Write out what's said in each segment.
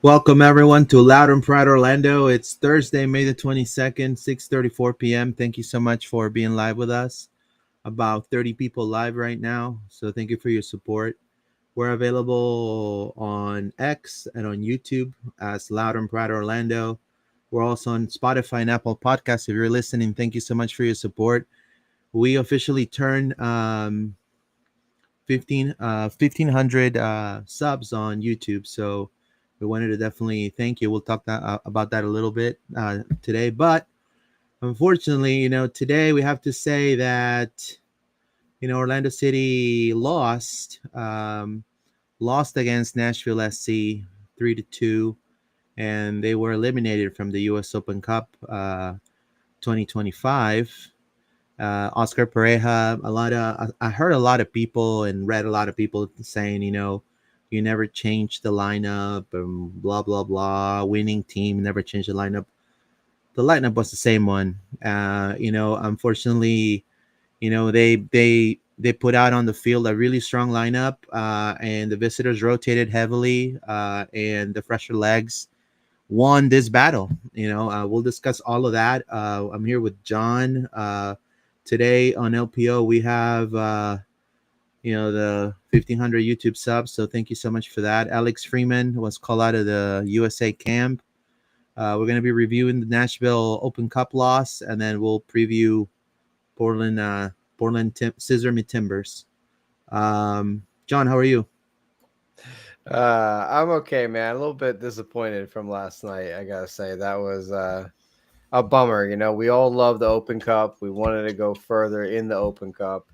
Welcome everyone to Loud and Proud Orlando. It's Thursday, May the 22nd, 6:34 p.m. Thank you so much for being live with us. About 30 people live right now. So thank you for your support. We're available on X and on YouTube as Loud and Proud Orlando. We're also on Spotify and Apple Podcasts. If you're listening, thank you so much for your support. We officially turned 1,500 subs on YouTube. So we wanted to definitely thank you. We'll talk about that a little bit today. But unfortunately, today we have to say that, Orlando City lost against Nashville SC 3-2, and they were eliminated from the U.S. Open Cup 2025. Oscar Pareja, I heard a lot of people and read a lot of people saying, you never changed the lineup and blah blah blah. Winning team never changed the lineup. The lineup was the same one. Unfortunately, they put out on the field a really strong lineup, and the visitors rotated heavily, and the fresher legs won this battle. We'll discuss all of that. I'm here with John. Today on LPO, we have the 1,500 YouTube subs. So thank you so much for that. Alex Freeman was called out of the USA camp. We're going to be reviewing the Nashville Open Cup loss, and then we'll preview Scissor Me Timbers. John, how are you? I'm okay, man. A little bit disappointed from last night. I gotta say that was a bummer. We all love the Open Cup. We wanted to go further in the Open Cup,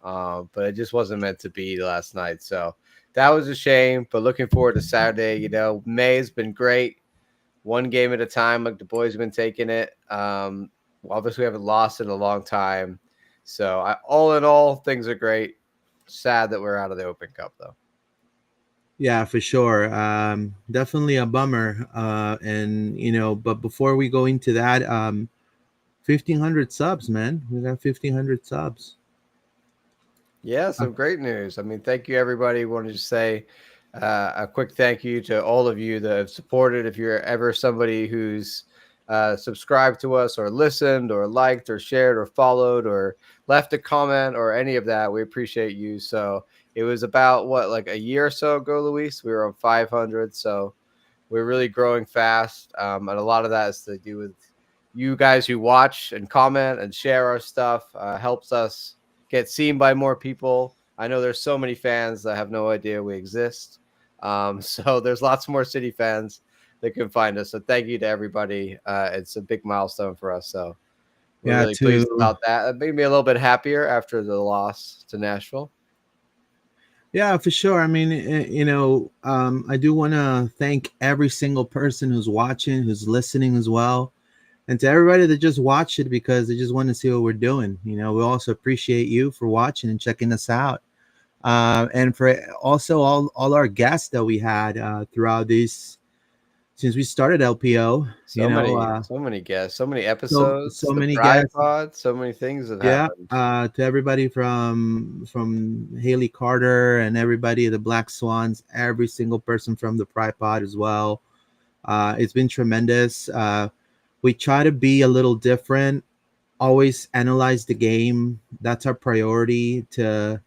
but it just wasn't meant to be last night. So that was a shame. But looking forward to Saturday. May has been great. One game at a time, like the boys have been taking it. Obviously, we haven't lost in a long time. So all in all, things are great. Sad that we're out of the Open Cup, though. Yeah, for sure. Definitely a bummer. But before we go into that, 1,500 subs, man. We got 1,500 subs. Yeah, some great news. I mean, thank you, everybody. Wanted to say a quick thank you to all of you that have supported. If you're ever somebody who's subscribed to us or listened or liked or shared or followed or left a comment or any of that, we appreciate you. So it was about, like a year or so ago, Luis? We were on 500. So we're really growing fast. And a lot of that is to do with you guys who watch and comment and share our stuff. Helps us get seen by more people. I know there's so many fans that have no idea we exist. So there's lots more City fans that can find us. So thank you to everybody. It's a big milestone for us. So we're Yeah, really pleased about that. It made me a little bit happier after the loss to Nashville. Yeah, for sure. I mean, I do want to thank every single person who's watching, who's listening as well, and to everybody that just watched it because they just want to see what we're doing. We also appreciate you for watching and checking us out, and for also all our guests that we had throughout these since we started LPO. So many guests, so many episodes, So the many Pride guests. Pod, so many things have Yeah, happened. to everybody from Haley Carter and everybody, the Black Swans, every single person from the Pride Pod as well. It's been tremendous. We try to be a little different, always analyze the game. That's our priority, to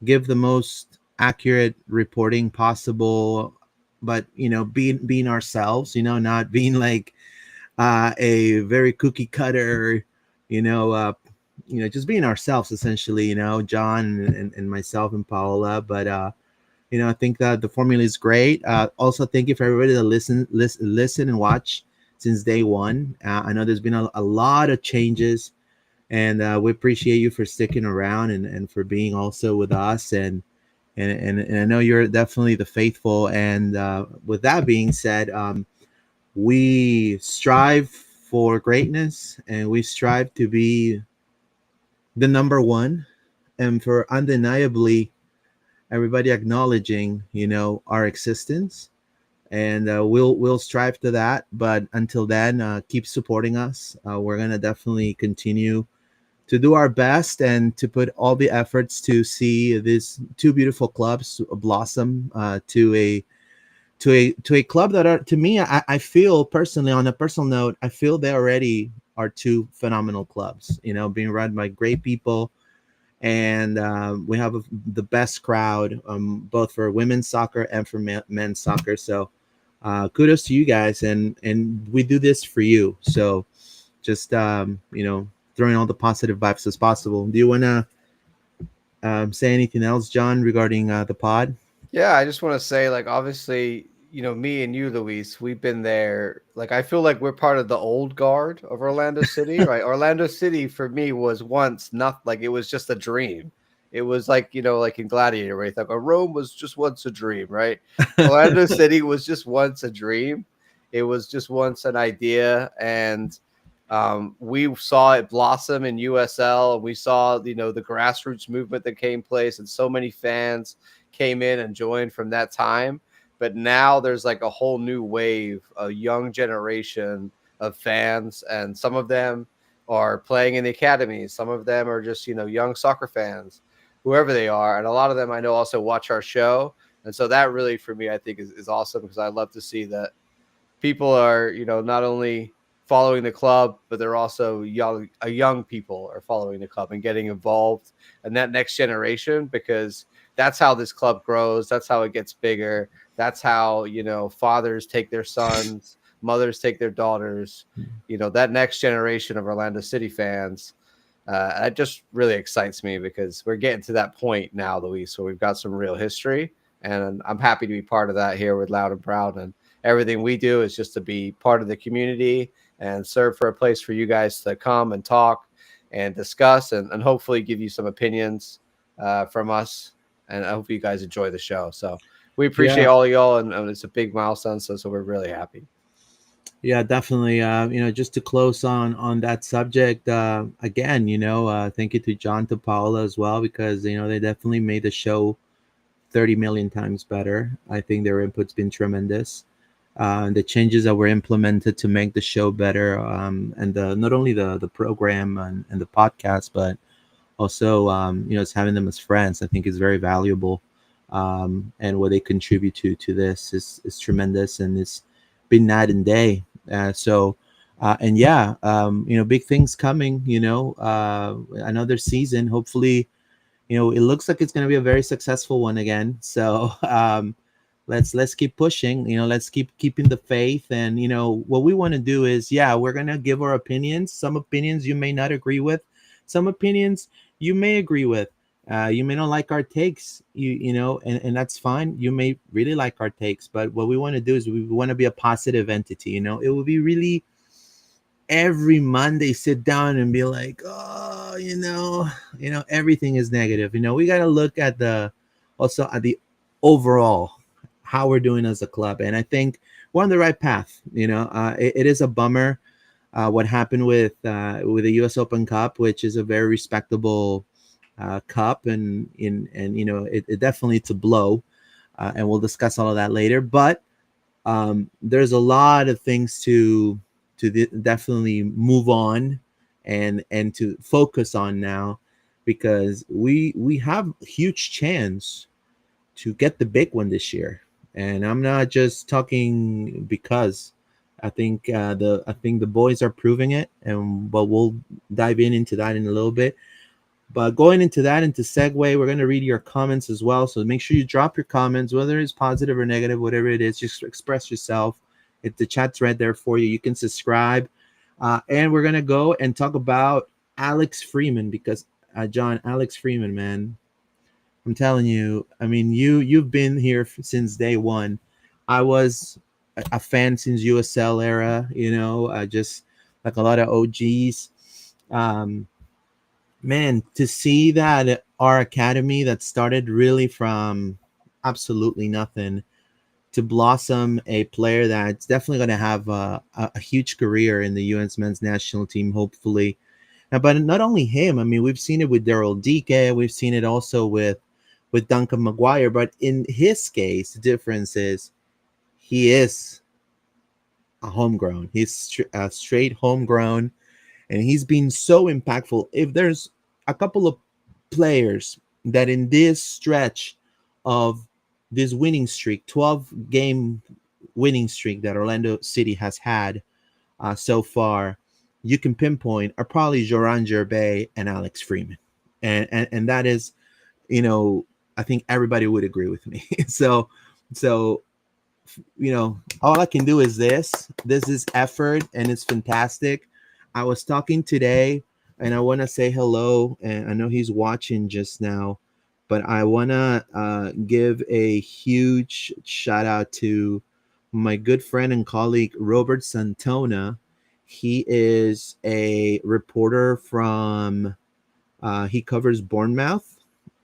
give the most accurate reporting possible, but being ourselves, not being like a very cookie cutter, you know, uh, just being ourselves essentially, John and myself and Paola. But I think that the formula is great. Also, thank you for everybody that listen and watch since day one. I know there's been a lot of changes, and we appreciate you for sticking around and for being also with us. And I know you're definitely the faithful. And with that being said, we strive for greatness, and we strive to be the number one, and for undeniably everybody acknowledging our existence, and we'll strive to that. But until then, keep supporting us. We're gonna definitely continue to do our best and to put all the efforts to see these two beautiful clubs blossom to a club that are, to me, I feel personally, on a personal note, I feel they already are two phenomenal clubs, being run by great people. And we have the best crowd, both for women's soccer and for men's soccer. So kudos to you guys, and we do this for you. So just throwing all the positive vibes as possible. Do you want to say anything else, John, regarding the pod? Yeah, I just want to say, like, obviously, me and you, Luis, we've been there. Like, I feel like we're part of the old guard of Orlando City, right? Orlando City for me was once not like it was just a dream. It was like, like in Gladiator, where you thought, Rome was just once a dream, right? Orlando City was just once a dream. It was just once an idea. And we saw it blossom in USL, and we saw, the grassroots movement that came place, and so many fans came in and joined from that time. But now there's like a whole new wave, a young generation of fans, and some of them are playing in the academies. Some of them are just, young soccer fans, whoever they are. And a lot of them I know also watch our show. And so that really, for me, I think is awesome, because I love to see that people are, not only following the club, but they're also young people are following the club and getting involved, and that next generation, because that's how this club grows. That's how it gets bigger. That's how, fathers take their sons, mothers take their daughters, that next generation of Orlando City fans. That just really excites me, because we're getting to that point now, Luis, where we've got some real history, and I'm happy to be part of that here with Loud and Proud. And everything we do is just to be part of the community and serve for a place for you guys to come and talk and discuss, and hopefully give you some opinions from us. And I hope you guys enjoy the show. So we appreciate Yeah. all of y'all, and it's a big milestone. So we're really happy. Yeah, definitely. Just to close on that subject, again, thank you to John, to Paula as well, because they definitely made the show 30 million times better. I think their input's been tremendous. The changes that were implemented to make the show better, and not only the program and the podcast, but also it's having them as friends, I think, is very valuable. And what they contribute to this is tremendous, and it's been night and day. And yeah, big things coming. Another season, hopefully. It looks like it's going to be a very successful one again. So let's keep pushing. Let's keeping the faith. And what we want to do is, yeah, we're going to give our opinions. Some opinions you may not agree with. Some opinions you may agree with. You may not like our takes, and that's fine. You may really like our takes, but what we want to do is we want to be a positive entity. It will be really every Monday sit down and be like, oh, everything is negative. We got to look at also at the overall, how we're doing as a club. And I think we're on the right path. It is a bummer what happened with the US Open Cup, which is a very respectable cup, and it definitely, it's a blow, and we'll discuss all of that later. But there's a lot of things to definitely move on and to focus on now, because we have a huge chance to get the big one this year. And I'm not just talking, because I think the boys are proving it, but we'll dive into that in a little bit. But going into that, into segue, we're going to read your comments as well. So make sure you drop your comments, whether it's positive or negative, whatever it is, just express yourself. If the chat's right there for you, you can subscribe. And we're going to go and talk about Alex Freeman, because John, Alex Freeman, man, I'm telling you, I mean, you've been here since day one. I was a fan since USL era, just like a lot of OGs. Man, to see that our academy that started really from absolutely nothing to blossom a player that's definitely going to have a huge career in the U.S. men's national team, hopefully. But not only him, I mean, we've seen it with Daryl Dike, we've seen it also with Duncan Maguire. But in his case, the difference is he is a homegrown. He's a straight homegrown, and he's been so impactful. If there's a couple of players that in this stretch of this winning streak, 12-game winning streak that Orlando City has had so far, you can pinpoint are probably Joran Gervais and Alex Freeman, and that is, you know, I think everybody would agree with me. So you know, all I can do is this. This is effort, and it's fantastic. I was talking today, and I want to say hello, and I know he's watching just now, but I want to give a huge shout out to my good friend and colleague Robert Santona. He is a reporter from he covers Bournemouth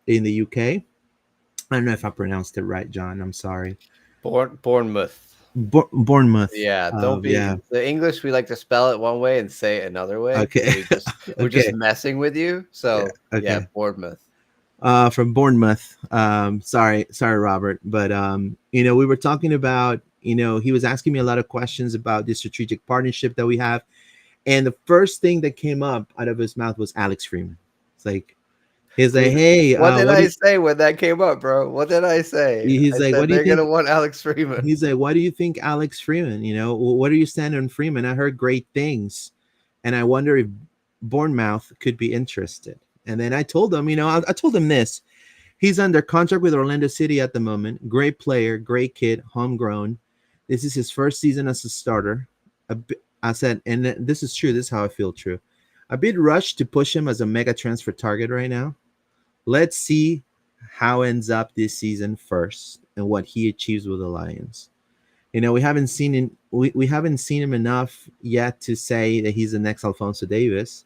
in the UK. I don't know if I pronounced it right, John. I'm sorry. Bournemouth. Bournemouth. Yeah, don't be Yeah. the English. We like to spell it one way and say it another way because Okay. we're just Okay. messing with you. Yeah. So yeah, Okay. Bournemouth. From Bournemouth. Sorry, Robert. But you know, we were talking about, you know, he was asking me a lot of questions about the strategic partnership that we have. And the first thing that came up out of his mouth was Alex Freeman. It's like, he's like, hey, What did what do I you, say when that came up, bro? What did I say? he's I like, said what do you they're think? gonna want Alex Freeman. He's like, what do you think, Alex Freeman? You know, what are you standing on Freeman? I heard great things, and I wonder if Bournemouth could be interested. And then I told him, you know, I told him this. He's under contract with Orlando City at the moment. Great player, great kid, homegrown. This is his first season as a starter. I said, and this is true. This is how I feel true. A bit rushed to push him as a mega transfer target right now. Let's see how ends up this season first and what he achieves with the Lions. You know, we haven't seen him enough yet to say that he's the next Alphonso Davis.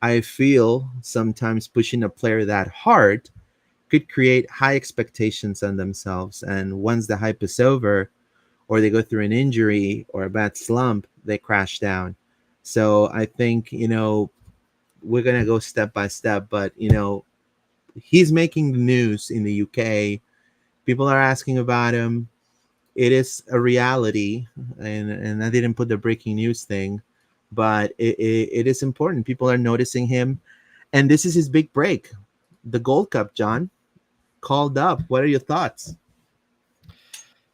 I feel sometimes pushing a player that hard could create high expectations on themselves. And once the hype is over, or they go through an injury or a bad slump, they crash down. So I think, you know, we're going to go step by step, but, you know, he's making the news in the UK. People are asking about him. It is a reality. And I didn't put the breaking news thing, but it is important. People are noticing him. And this is his big break. The Gold Cup, John, called up. What are your thoughts?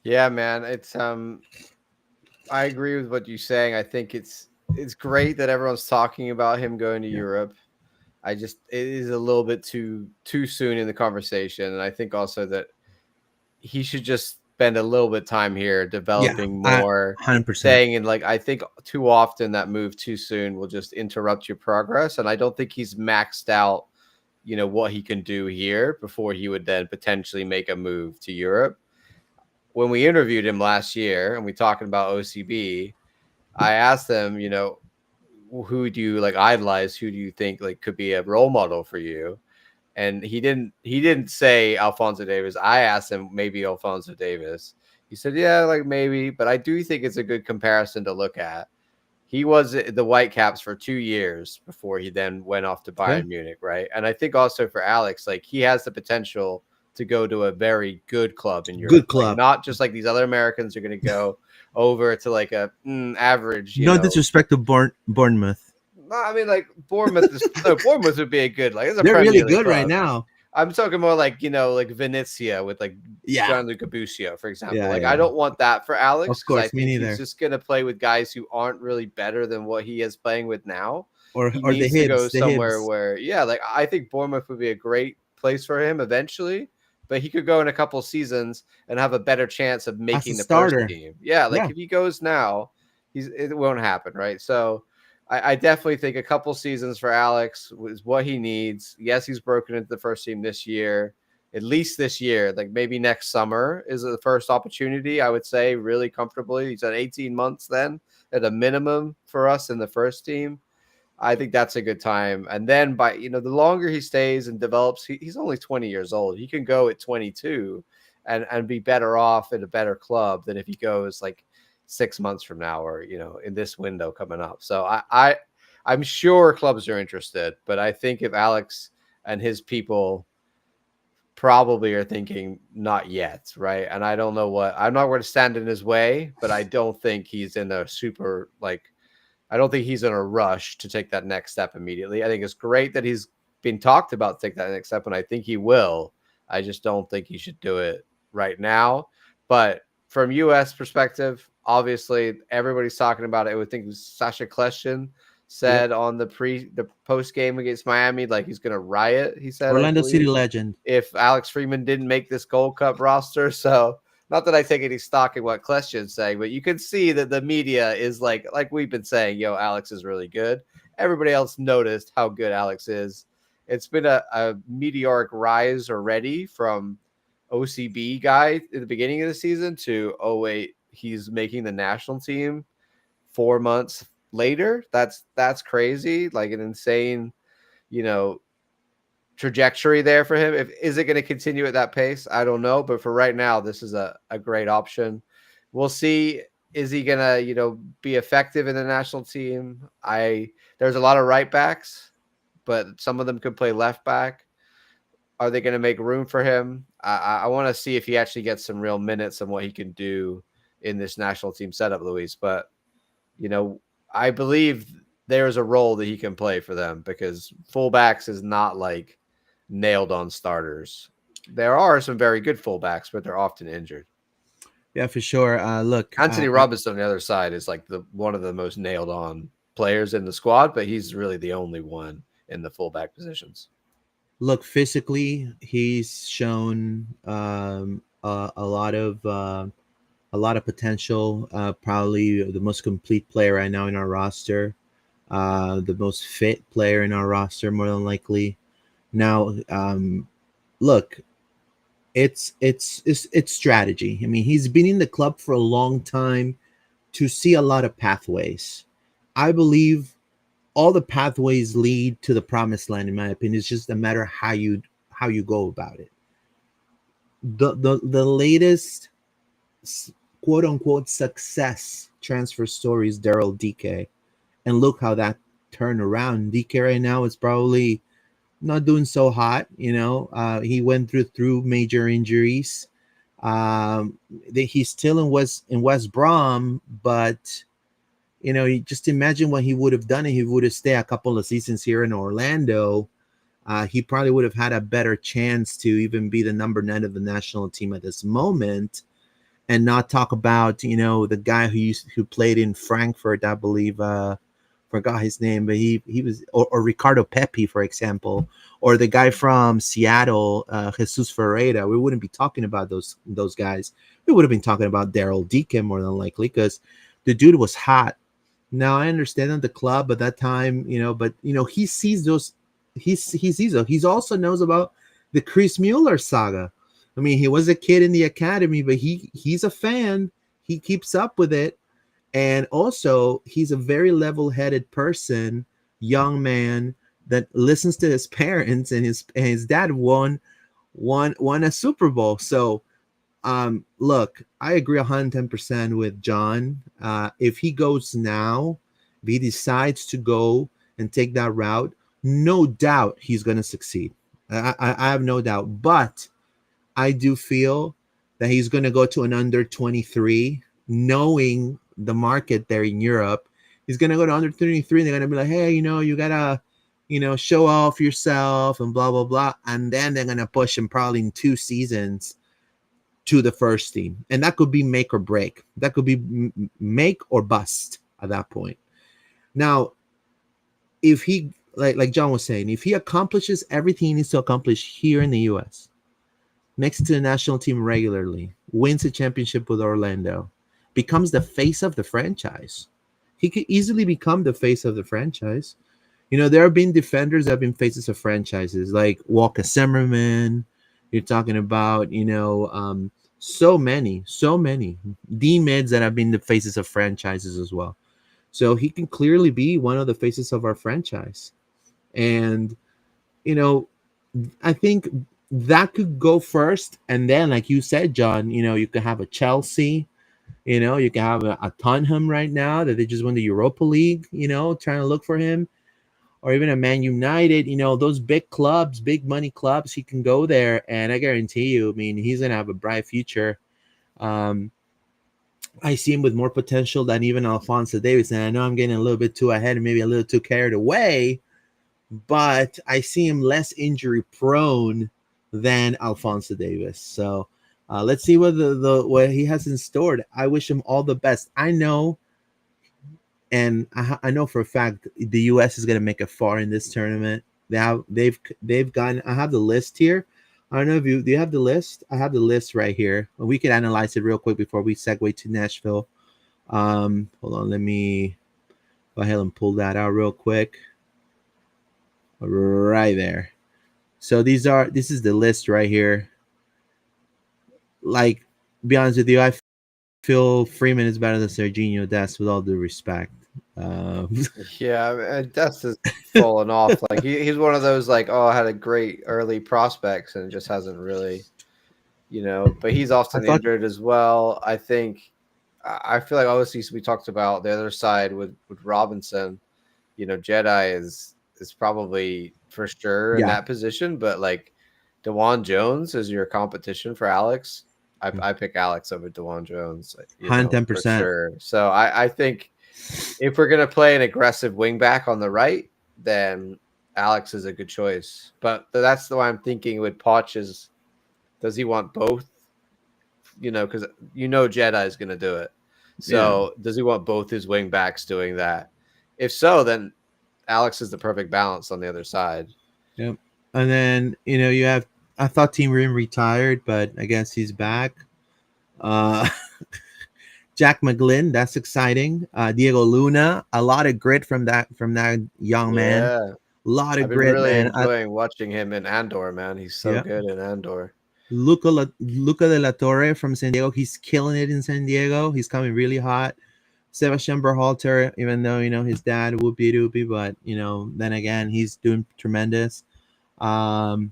Yeah, man. It's I agree with what you're saying. I think it's great that everyone's talking about him going to Yeah. Europe. I just it is a little bit too soon in the conversation, and I think also that he should just spend a little bit of time here Yeah, developing more, 100%. staying in. Like I think too often that move too soon will just interrupt your progress, and I don't think he's maxed out, you know, what he can do here before he would then potentially make a move to Europe. When we interviewed him last year and we talking about OCB, I asked them, you know, who do you like idolize? Who do you think like could be a role model for you? And he didn't say Alphonso Davis. I asked him maybe Alphonso Davis. He said, yeah, like maybe, but I do think it's a good comparison to look at. He was the Whitecaps for 2 years before he then went off to Yeah. Bayern Munich, right? And I think also for Alex, like he has the potential to go to a very good club in Good Europe, like club. not just like these other Americans are going to go over to like a average, you No know. disrespect to Bournemouth. No, I mean like Bournemouth is no Bournemouth would be a good like it's a They're really Premier League good right club. now. I'm talking more like, you know, like Venezia with like Yeah. Gianluca Busio, for example. Yeah, Like, yeah. I don't want that for Alex Of because I course, me think he's neither. just going to play with guys who aren't really better than what he is playing with now. He Or the needs to go Hibs, the somewhere Hibs. where, yeah, like I think Bournemouth would be a great place for him eventually, but he could go in a couple seasons and have a better chance of As a making the first starter. team. Yeah, like Yeah. if he goes now, it won't happen, right? So I definitely think a couple seasons for Alex is what he needs. Yes, he's broken into the first team this year, at least this year. Like maybe next summer is the first opportunity, I would say, really comfortably. He's at 18 months then at a minimum for us in the first team. I think that's a good time. And then by, you know, the longer he stays and develops, he's only 20 years old. He can go at 22 and be better off at a better club than if he goes like 6 months from now or, you know, in this window coming up. So I'm sure clubs are interested, but I think if Alex and his people probably are thinking not yet, right? And I don't know what I'm not going to stand in his way, but I don't think he's in a super like I don't think he's in a rush to take that next step immediately. I think it's great that he's been talked about to take that next step, and I think he will. I just don't think he should do it right now. But from U.S. perspective, obviously everybody's talking about it. I would think it was Sasha Kleshin said on the post game against Miami, like he's going to riot. He said, Orlando City legend. if Alex Freeman didn't make this Gold Cup roster. So not that I take any stock in what Kleshin's saying, but you can see that the media is like we've been saying, yo, Alex is really good. Everybody else noticed how good Alex is. It's been a meteoric rise already from OCB guy at the beginning of the season to, oh, wait, he's making the national team 4 months later. That's crazy. Like an insane, trajectory there for him. Is it going to continue at that pace? I don't know. But for right now, this is a great option. We'll see. Is he going to, be effective in the national team? There's a lot of right backs, but some of them could play left back. Are they going to make room for him? I want to see if he actually gets some real minutes and what he can do in this national team setup, Luis. But, I believe there is a role that he can play for them because fullbacks is not like nailed on starters. There are some very good fullbacks, but they're often injured. Yeah, for sure. Look, Anthony Robinson on the other side is like one of the most nailed on players in the squad, but he's really the only one in the fullback positions. Look, physically, he's shown a lot of potential. Probably the most complete player right now in our roster, the most fit player in our roster, more than likely. Now, look, it's strategy. I mean, he's been in the club for a long time to see a lot of pathways. I believe all the pathways lead to the promised land, in my opinion. It's just a matter of how you go about it. The latest quote unquote success transfer story is Daryl DK, and look how that turned around. DK right now is probably not doing so hot. He went through major injuries. He's still in West Brom, but you just imagine what he would have done if he would have stayed a couple of seasons here in Orlando. He probably would have had a better chance to even be the number 9 of the national team at this moment, and not talk about the guy who played in Frankfurt, I believe. Forgot his name, but he was or Ricardo Pepi, for example, or the guy from Seattle, Jesus Ferreira. We wouldn't be talking about those guys. We would have been talking about Daryl Deacon more than likely, because the dude was hot. Now I understand at the club at that time, but he sees those. He sees those. He also knows about the Chris Mueller saga. I mean, he was a kid in the academy, but he's a fan. He keeps up with it. And also, he's a very level-headed person, young man that listens to his parents, and his dad won a Super Bowl. So, look, I agree 110% with John. If he goes now, if he decides to go and take that route, no doubt he's going to succeed. I have no doubt. But I do feel that he's going to go to an under 23, knowing the market there in Europe. He's going to go to under 23, and they're going to be like, hey, you got to, show off yourself and blah, blah, blah. And then they're going to push him probably in 2 seasons to the first team. And that could be make or break. That could be make or bust at that point. Now, if he, like John was saying, if he accomplishes everything he needs to accomplish here in the U.S., makes it to the national team regularly, wins a championship with Orlando, becomes the face of the franchise. He could easily become the face of the franchise. There have been defenders that have been faces of franchises, like Walker Zimmerman. You're talking about, so many D-mids that have been the faces of franchises as well. So he can clearly be one of the faces of our franchise. And, I think that could go first. And then, like you said, John, you could have a Chelsea. You can have a Tottenham right now that they just won the Europa League, trying to look for him. Or even a Man United, those big clubs, big money clubs, he can go there. And I guarantee you, I mean, he's going to have a bright future. I see him with more potential than even Alphonso Davies. And I know I'm getting a little bit too ahead and maybe a little too carried away, but I see him less injury prone than Alphonso Davies. So Let's see what what he has in store. I wish him all the best. I know, and I know for a fact the U.S. is gonna make it far in this tournament. They've gotten. I have the list here. I don't know if you do. You have the list. I have the list right here. We can analyze it real quick before we segue to Nashville. Hold on. Let me go ahead and pull that out real quick. Right there. So this is the list right here. Like, be honest with you, I feel Freeman is better than Serginho Dest, with all due respect. Yeah, I mean, Dest has fallen off. Like he's one of those like, oh, I had a great early prospects and just hasn't really, But he's often injured as well. I think. I feel like obviously we talked about the other side with Robinson. Jedi is probably for sure in that position, but like DeJuan Jones is your competition for Alex. I pick Alex over DeJuan Jones, 110%. For sure. So I think if we're gonna play an aggressive wingback on the right, then Alex is a good choice. But that's the way I'm thinking with Poch is, does he want both? Because Jedi is gonna do it. So does he want both his wingbacks doing that? If so, then Alex is the perfect balance on the other side. Yep. And then, you have, I thought Team Rim retired, but I guess he's back. Jack McGlynn, that's exciting. Diego Luna, a lot of grit from that young man. Yeah. A lot of I've been grit, really man. enjoying watching him in Andor, man. He's so good in Andor. Luca de la Torre from San Diego, he's killing it in San Diego. He's coming really hot. Sebastian Berhalter, even though his dad whoopie doopie, but then again he's doing tremendous. And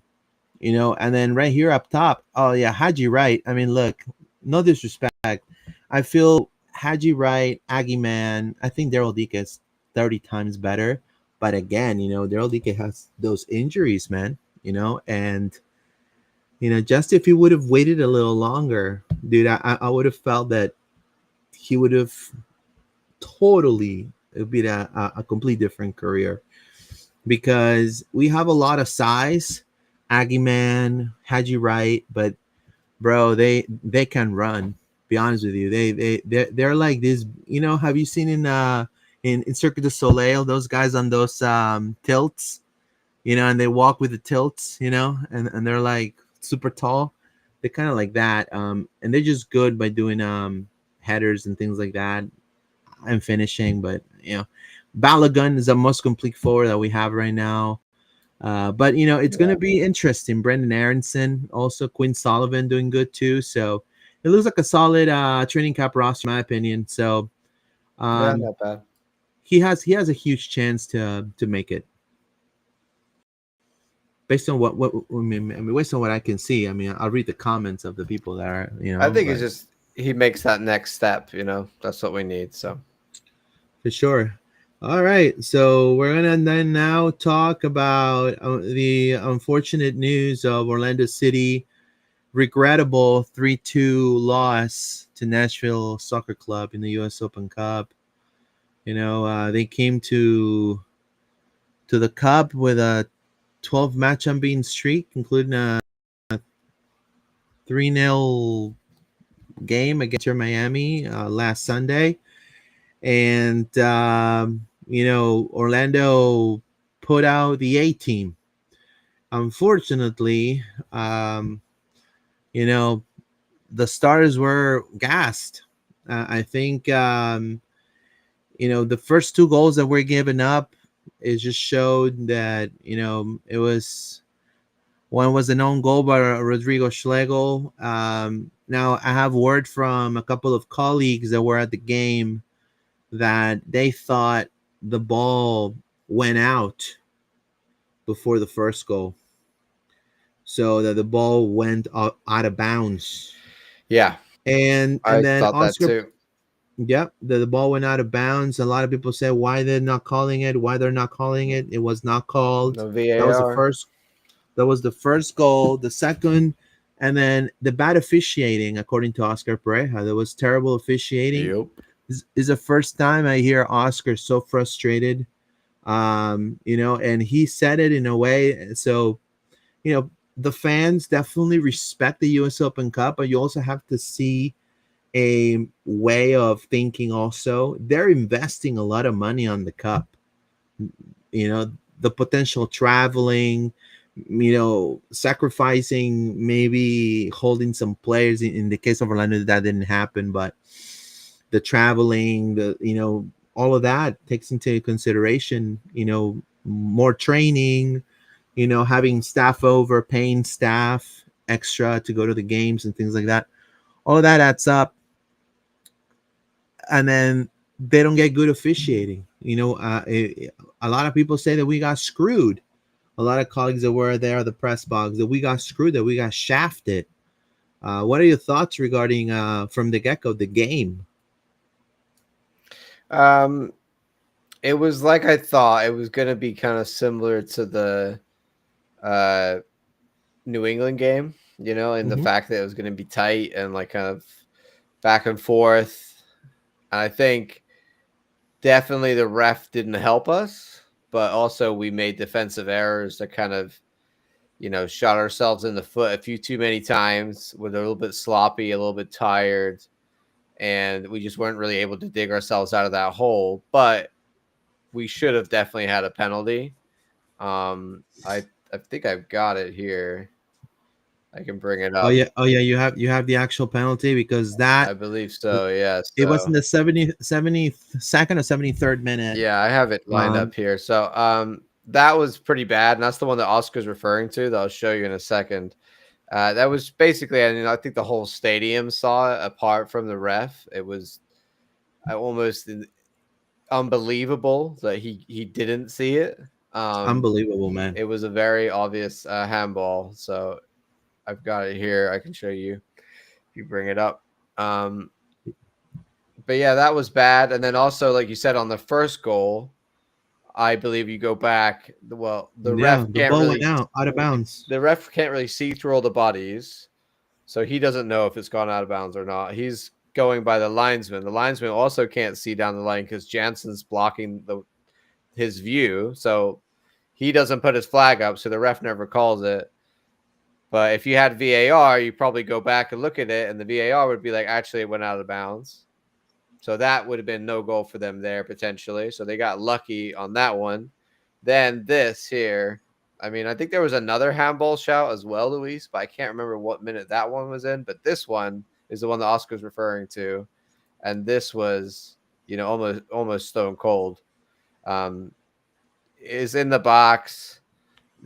then right here up top, oh yeah, Haji Wright. I mean, look, no disrespect, I feel Haji Wright, Aggie Man. I think Daryl Dike is 30 times better, but again, Daryl Dike has those injuries, man. And just if he would have waited a little longer, dude, I would have felt that he would have totally, it would be a complete different career, because we have a lot of size, Aggie Man, Haji Wright, but bro, they can run. Be honest with you, they're like this. Have you seen in Cirque du Soleil those guys on those tilts? And they walk with the tilts, and they're like super tall. They're kind of like that, and they're just good by doing headers and things like that and finishing. But Balogun is the most complete forward that we have right now. But it's going to be interesting. Brendan Aronson, also Quinn Sullivan doing good too. So it looks like a solid training camp roster, in my opinion. So not bad. He has a huge chance to make it. Based on what I mean, based on what I can see. I mean, I'll read the comments of the people that are, I think it's just he makes that next step. That's what we need. So for sure. All right, so we're gonna then now talk about the unfortunate news of Orlando City regrettable 3-2 loss to Nashville Soccer Club in the U.S. Open Cup. They came to the Cup with a 12-match unbeaten streak, including a 3-0 game against Miami last Sunday. And, Orlando put out the A team. Unfortunately, the starters were gassed. I think, the first two goals that were given up, it just showed that, it was, one was an own goal by Rodrigo Schlegel. Now, I have word from a couple of colleagues that were at the game that they thought the ball went out before the first goal, so that the ball went out of bounds. Yeah, and I then thought Oscar, that too. Yep, the ball went out of bounds. A lot of people said why they're not calling it. It was not called. No VAR. That was the first goal. The second, and then the bad officiating, according to Oscar Pareja, there was terrible officiating. Yep. This is the first time I hear Oscar so frustrated. And he said it in a way. So, the fans definitely respect the US Open Cup, but you also have to see a way of thinking. Also, they're investing a lot of money on the cup. You know, the potential traveling, sacrificing, maybe holding some players. In the case of Orlando, that didn't happen, but the traveling, all of that takes into consideration, more training, having staff over, paying staff extra to go to the games and things like that. All of that adds up. And then they don't get good officiating. A lot of people say that we got screwed. A lot of colleagues that were there, the press box, that we got screwed, that we got shafted. What are your thoughts regarding from the get-go the game? It was like I thought. It was going to be kind of similar to the New England game, in the fact that it was going to be tight and like kind of back and forth. And I think definitely the ref didn't help us, but also we made defensive errors that kind of, shot ourselves in the foot a few too many times. We're a little bit sloppy, a little bit tired, and we just weren't really able to dig ourselves out of that hole. But we should have definitely had a penalty. I think I've got it here. I can bring it up. Oh yeah. You have the actual penalty, because that, I believe so. Yes, it was in the 72nd or 73rd minute. Yeah, I have it lined up here. So that was pretty bad, and that's the one that Oscar's referring to, that I'll show you in a second. That was basically, I think the whole stadium saw it apart from the ref. It was almost unbelievable that he didn't see it. Unbelievable, man. It was a very obvious handball. So I've got it here. I can show you if you bring it up. But yeah, that was bad. And then also, like you said, on the first goal, I believe you go back. Well, the ref can't ball really went out of bounds. The ref can't really see through all the bodies, so he doesn't know if it's gone out of bounds or not. He's going by the linesman. The linesman also can't see down the line because Jansen's blocking his view, so he doesn't put his flag up. So the ref never calls it. But if you had VAR, you probably go back and look at it, and the VAR would be like, actually, it went out of bounds. So that would have been no goal for them there potentially. So they got lucky on that one. Then this here, I think there was another handball shout as well, Luis, but I can't remember what minute that one was in. But this one is the one that Oscar's referring to, and this was, almost stone cold. Is in the box,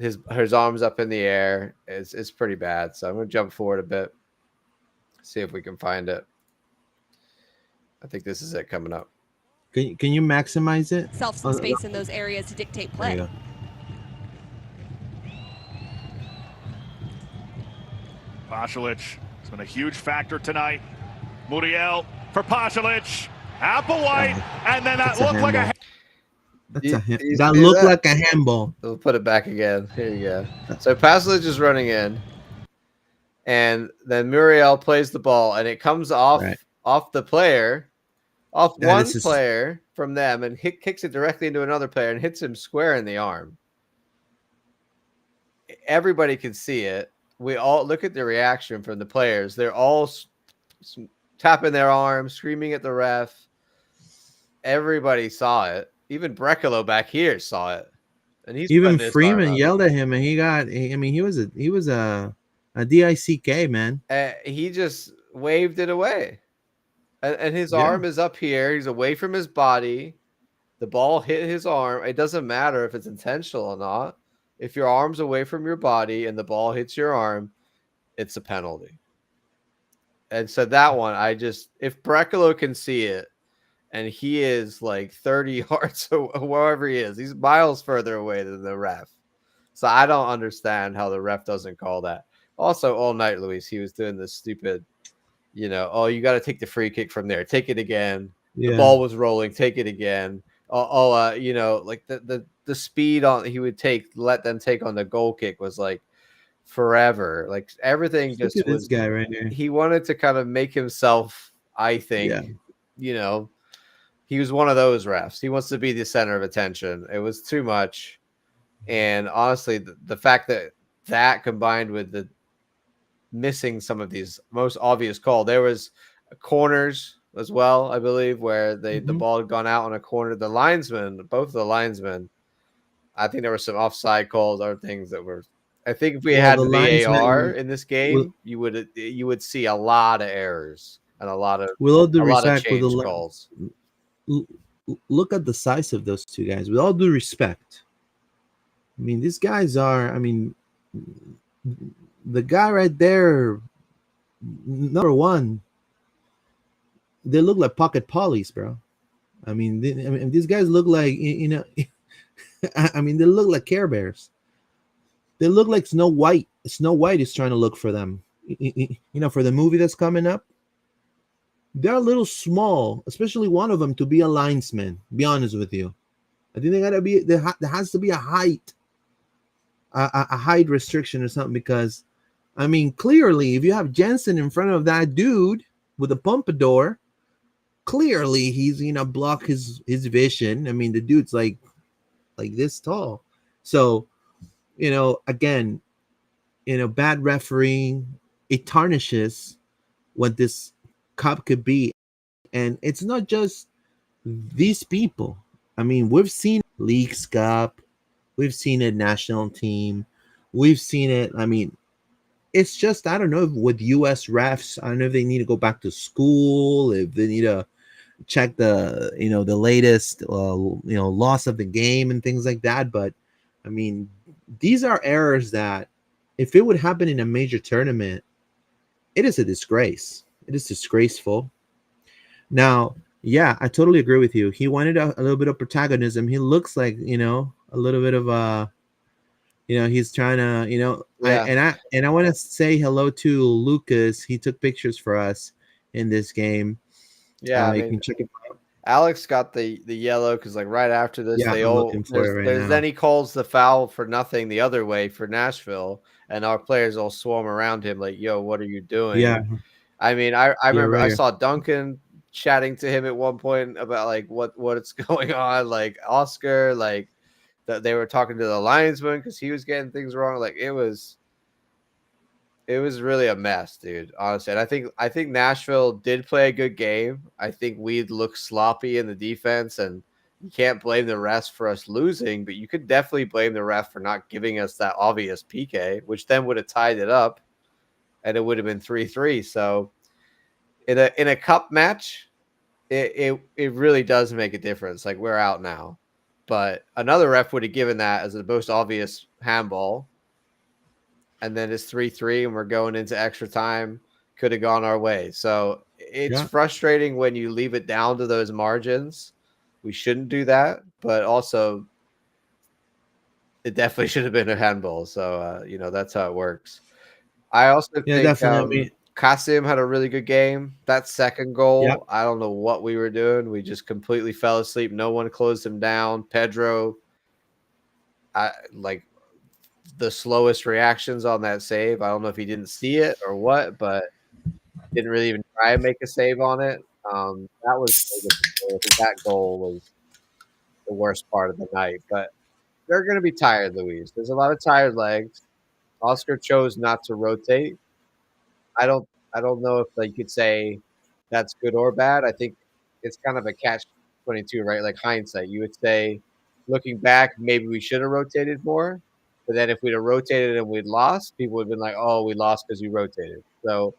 his arms up in the air. It's pretty bad. So I'm gonna jump forward a bit, see if we can find it. I think this is it coming up. Can you maximize it? Some space in those areas to dictate play. Pasalic has been a huge factor tonight. Muriel for Pasalic. Applewhite, and then that looked like a... That looked like a handball. We'll put it back again. Here you go. So Pasalic is running in, and then Muriel plays the ball, and it comes off the player. Off one player from them, and kicks it directly into another player and hits him square in the arm. Everybody can see it. We all look at the reaction from the players. They're all tapping their arms, screaming at the ref. Everybody saw it. Even Brekalo back here saw it, and even Freeman yelled at him, and he was a DICK, man. He just waved it away. And his arm is up here. He's away from his body. The ball hit his arm. It doesn't matter if it's intentional or not. If your arm's away from your body and the ball hits your arm, it's a penalty. And so that one, if Brekalo can see it, and he is like 30 yards or wherever he is, he's miles further away than the ref. So I don't understand how the ref doesn't call that. Also, all night, Luis, he was doing this stupid... you got to take the free kick from there. Take it again. Yeah. The ball was rolling. Take it again. Like the speed on he would let them take on the goal kick was like forever. Like everything just was. This guy right here. He wanted to kind of make himself, I think, he was one of those refs. He wants to be the center of attention. It was too much. And honestly, the fact that that combined with the missing some of these most obvious call. There was corners as well, I believe, where the ball had gone out on a corner. The linesmen, both of the linesmen, I think there were some offside calls, other things that were. I think if we had the VAR linesmen, in this game, you would see a lot of errors and a lot of with all due respect, change calls. Look at the size of those two guys. With all due respect, I mean, these guys are. I mean, the guy right there, number one, they look like pocket pollies, bro. I mean, these guys look like, you know, I mean, they look like Care Bears. They look like Snow White. Snow White is trying to look for them. You know, for the movie that's coming up. They're a little small, especially one of them to be a linesman. Be honest with you, I think they gotta be. There has to be a height restriction or something, because, I mean, clearly, if you have Jensen in front of that dude with a pompadour, clearly he's gonna block his vision. I mean, the dude's like this tall. So, you know, again, you know, bad refereeing, it tarnishes what this cup could be. And it's not just these people. I mean, we've seen Leagues Cup, we've seen it national team, we've seen it. I mean, it's just, I don't know, with US refs, I don't know if they need to go back to school, if they need to check the, you know, the latest you know, loss of the game and things like that. But I mean, these are errors that, if it would happen in a major tournament, it is a disgrace. It is disgraceful. Now, yeah, I totally agree with you. He wanted a little bit of protagonism. He looks like, you know, a little bit of you know, he's trying to, you know, yeah. I want to say hello to Lucas. He took pictures for us in this game. Yeah, I you mean, can check it out. Alex got the yellow because, like, right after this, Yeah, they I'm all looking for it right now. then he calls the foul for nothing the other way for Nashville, and our players all swarm around him like, "Yo, what are you doing?" Yeah, I mean, I remember I right. saw Duncan chatting to him at one point about like what's going on, like Oscar, like that they were talking to the linesman because he was getting things wrong. Like it was really a mess, dude. Honestly, and I think Nashville did play a good game. I think we looked sloppy in the defense, and you can't blame the refs for us losing, but you could definitely blame the ref for not giving us that obvious PK, which then would have tied it up, and it would have been 3-3. So in a cup match, it really does make a difference. Like, we're out now, but another ref would have given that as the most obvious handball, and then it's 3-3 and we're going into extra time. Could have gone our way. So it's frustrating when you leave it down to those margins. We shouldn't do that, but also it definitely should have been a handball. So you know, that's how it works. I also think definitely. Kasim had a really good game. That second goal, I don't know what we were doing. We just completely fell asleep. No one closed him down. Pedro, like the slowest reactions on that save. I don't know if he didn't see it or what, but didn't really even try and make a save on it. That was that goal was the worst part of the night. But they're going to be tired, Luis. There's a lot of tired legs. Oscar chose not to rotate. I don't know if you could say that's good or bad. I think it's kind of a catch-22, right? Like hindsight, you would say, looking back, maybe we should have rotated more. But then if we'd have rotated and we'd lost, people would have been like, "Oh, we lost because we rotated." So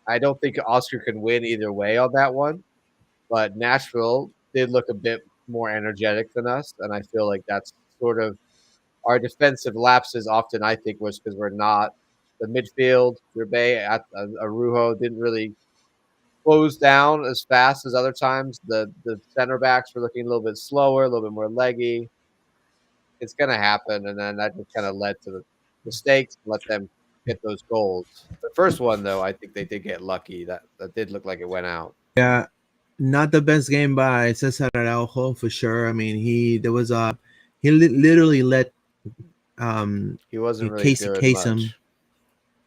I don't think Oscar can win either way on that one. But Nashville did look a bit more energetic than us, and I feel like that's sort of our defensive lapses. Often, I think, was because we're not the midfield. Rebay, Arujo didn't really close down as fast as other times. The center backs were looking a little bit slower, a little bit more leggy. It's going to happen, and then that just kind of led to the mistakes and let them get those goals. The first one, though, I think they did get lucky. That did look like it went out. Yeah, not the best game by Cesar Araujo for sure. I mean, he literally let he wasn't really doing Kasem. much.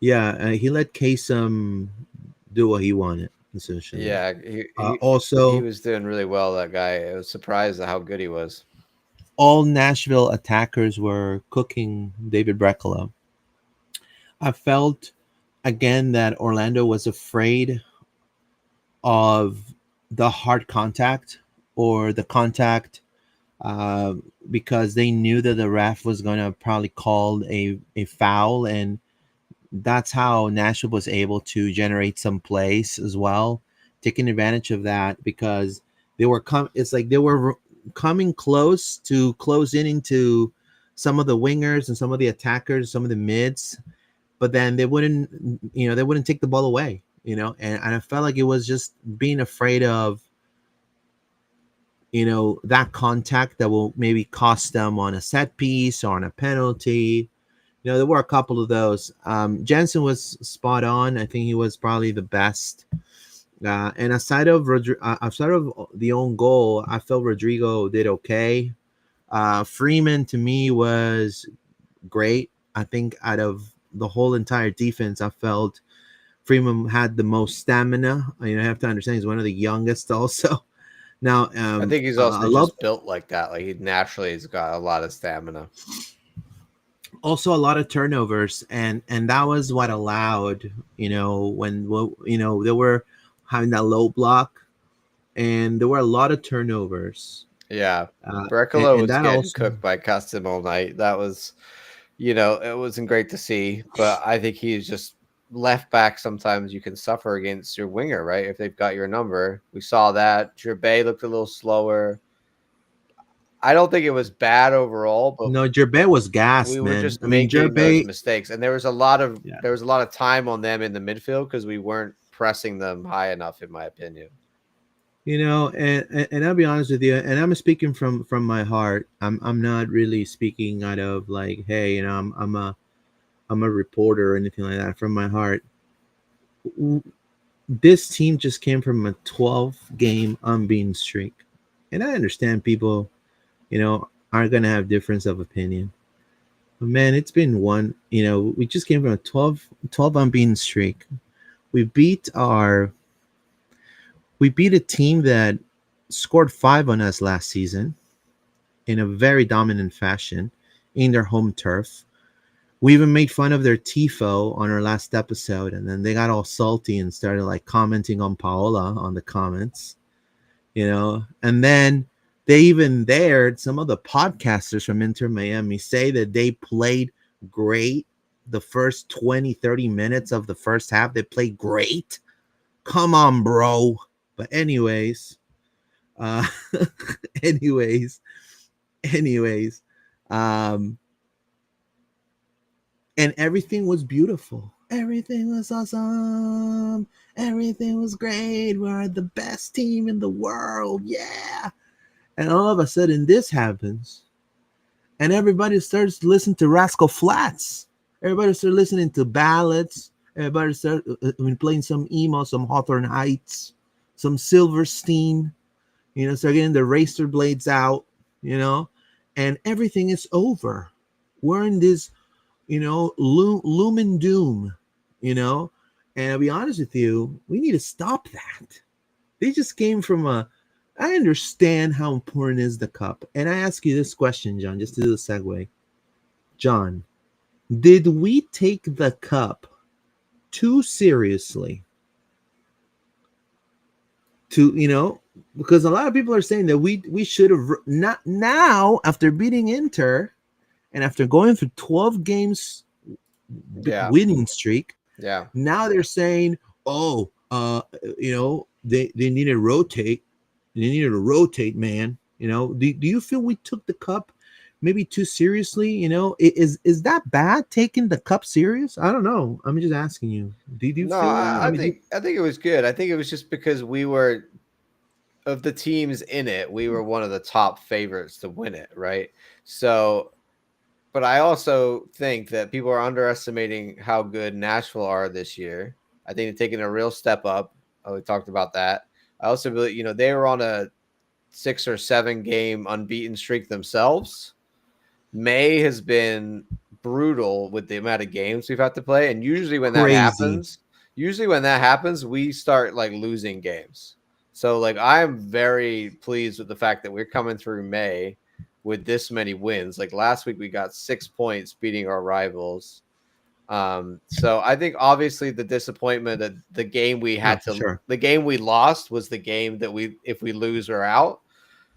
Yeah, he let Kasem do what he wanted, essentially. Yeah, also he was doing really well. That guy, I was surprised at how good he was. All Nashville attackers were cooking David Brecala. I felt again that Orlando was afraid of the hard contact or the contact uh, because they knew that the ref was going to probably call a foul, and that's how Nashville was able to generate some plays as well, taking advantage of that because it's like they were coming close to close in into some of the wingers and some of the attackers, some of the mids, but then they wouldn't take the ball away, and I felt like it was just being afraid of that contact that will maybe cost them on a set piece or on a penalty. There were a couple of those. Jensen was spot on. I think he was probably the best. And aside of the own goal, I felt Rodrigo did okay. Freeman to me was great. I think out of the whole entire defense, I felt Freeman had the most stamina. I have to understand he's one of the youngest also. Now, I think he's also just built like that. Like he naturally has got a lot of stamina. Also a lot of turnovers, and that was what allowed, when they were having that low block, and there were a lot of turnovers. Yeah, Brekalo was that getting also cooked by Custom all night. That was, it wasn't great to see, but I think he's just left back. Sometimes you can suffer against your winger, right? If they've got your number. We saw that. Gervais looked a little slower. I don't think it was bad overall, but no, Gervais was gassed, we were man. just I mean, making those Gervais, mistakes, and there was a lot of time on them in the midfield because we weren't pressing them high enough, in my opinion. and I'll be honest with you, and I'm speaking from my heart. I'm not really speaking out of like, hey, I'm a reporter or anything like that. From my heart, this team just came from a 12-game unbeaten streak, and I understand people, aren't gonna have difference of opinion. But man, it's been one. We just came from a 12 unbeaten streak. We beat our we beat a team that scored 5 on us last season in a very dominant fashion in their home turf. We even made fun of their tifo on our last episode, and then they got all salty and started like commenting on Paola on the comments, and then they even dared some of the podcasters from Inter Miami say that they played great the first 20-30 minutes of the first half. They played great. Come on, bro. But anyways, uh anyways anyways um and everything was beautiful, everything was awesome, everything was great, we're the best team in the world, yeah. And all of a sudden this happens, and everybody starts listening to Rascal Flats, everybody started listening to ballads, everybody started playing some emo, some Hawthorne Heights, some Silverstein, start getting the racer blades out, and everything is over. We're in this, loom and doom, and I'll be honest with you, we need to stop that. They just came from I understand how important is the cup. And I ask you this question, John, just to do the segue. John, did we take the cup too seriously? Because a lot of people are saying that we should have not now after beating Inter and after going through 12 games winning streak. Yeah. Now they're saying, they need to rotate. They needed to rotate, man. Do you feel we took the cup maybe too seriously? Is that bad, taking the cup serious? I don't know. I'm just asking you. Did you No, feel I think it was good. I think it was just because we were, of the teams in it, we were one of the top favorites to win it, right? So, but I also think that people are underestimating how good Nashville are this year. I think they're taking a real step up. We talked about that. I also believe, they were on a 6 or 7 game unbeaten streak themselves. May has been brutal with the amount of games we've had to play. And usually when that happens, we start like losing games. So like, I'm very pleased with the fact that we're coming through May with this many wins. Like last week, we got 6 points beating our rivals. So I think obviously the disappointment that the game we had the game we lost was the game that if we lose, we're out,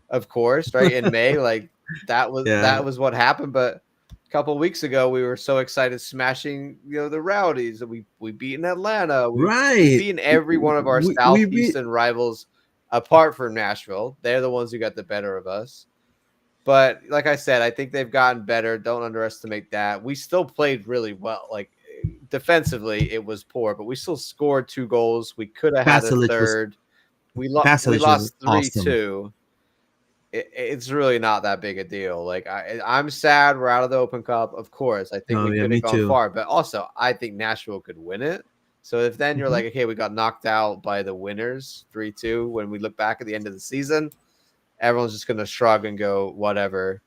of course, right? In May, like that was what happened. But a couple of weeks ago, we were so excited smashing, the Rowdies that we beat in Atlanta. We beaten every one of our Southeastern rivals apart from Nashville. They're the ones who got the better of us. But like I said, I think they've gotten better. Don't underestimate that. We still played really well. Like defensively, it was poor, but we still scored 2 goals. We could have had a third. We lost 3-2. It's really not that big a deal. Like I'm sad we're out of the Open Cup. Of course, I think we could have gone far, but also I think Nashville could win it. So if then you're like, okay, we got knocked out by the winners 3-2 when we look back at the end of the season, everyone's just going to shrug and go, whatever.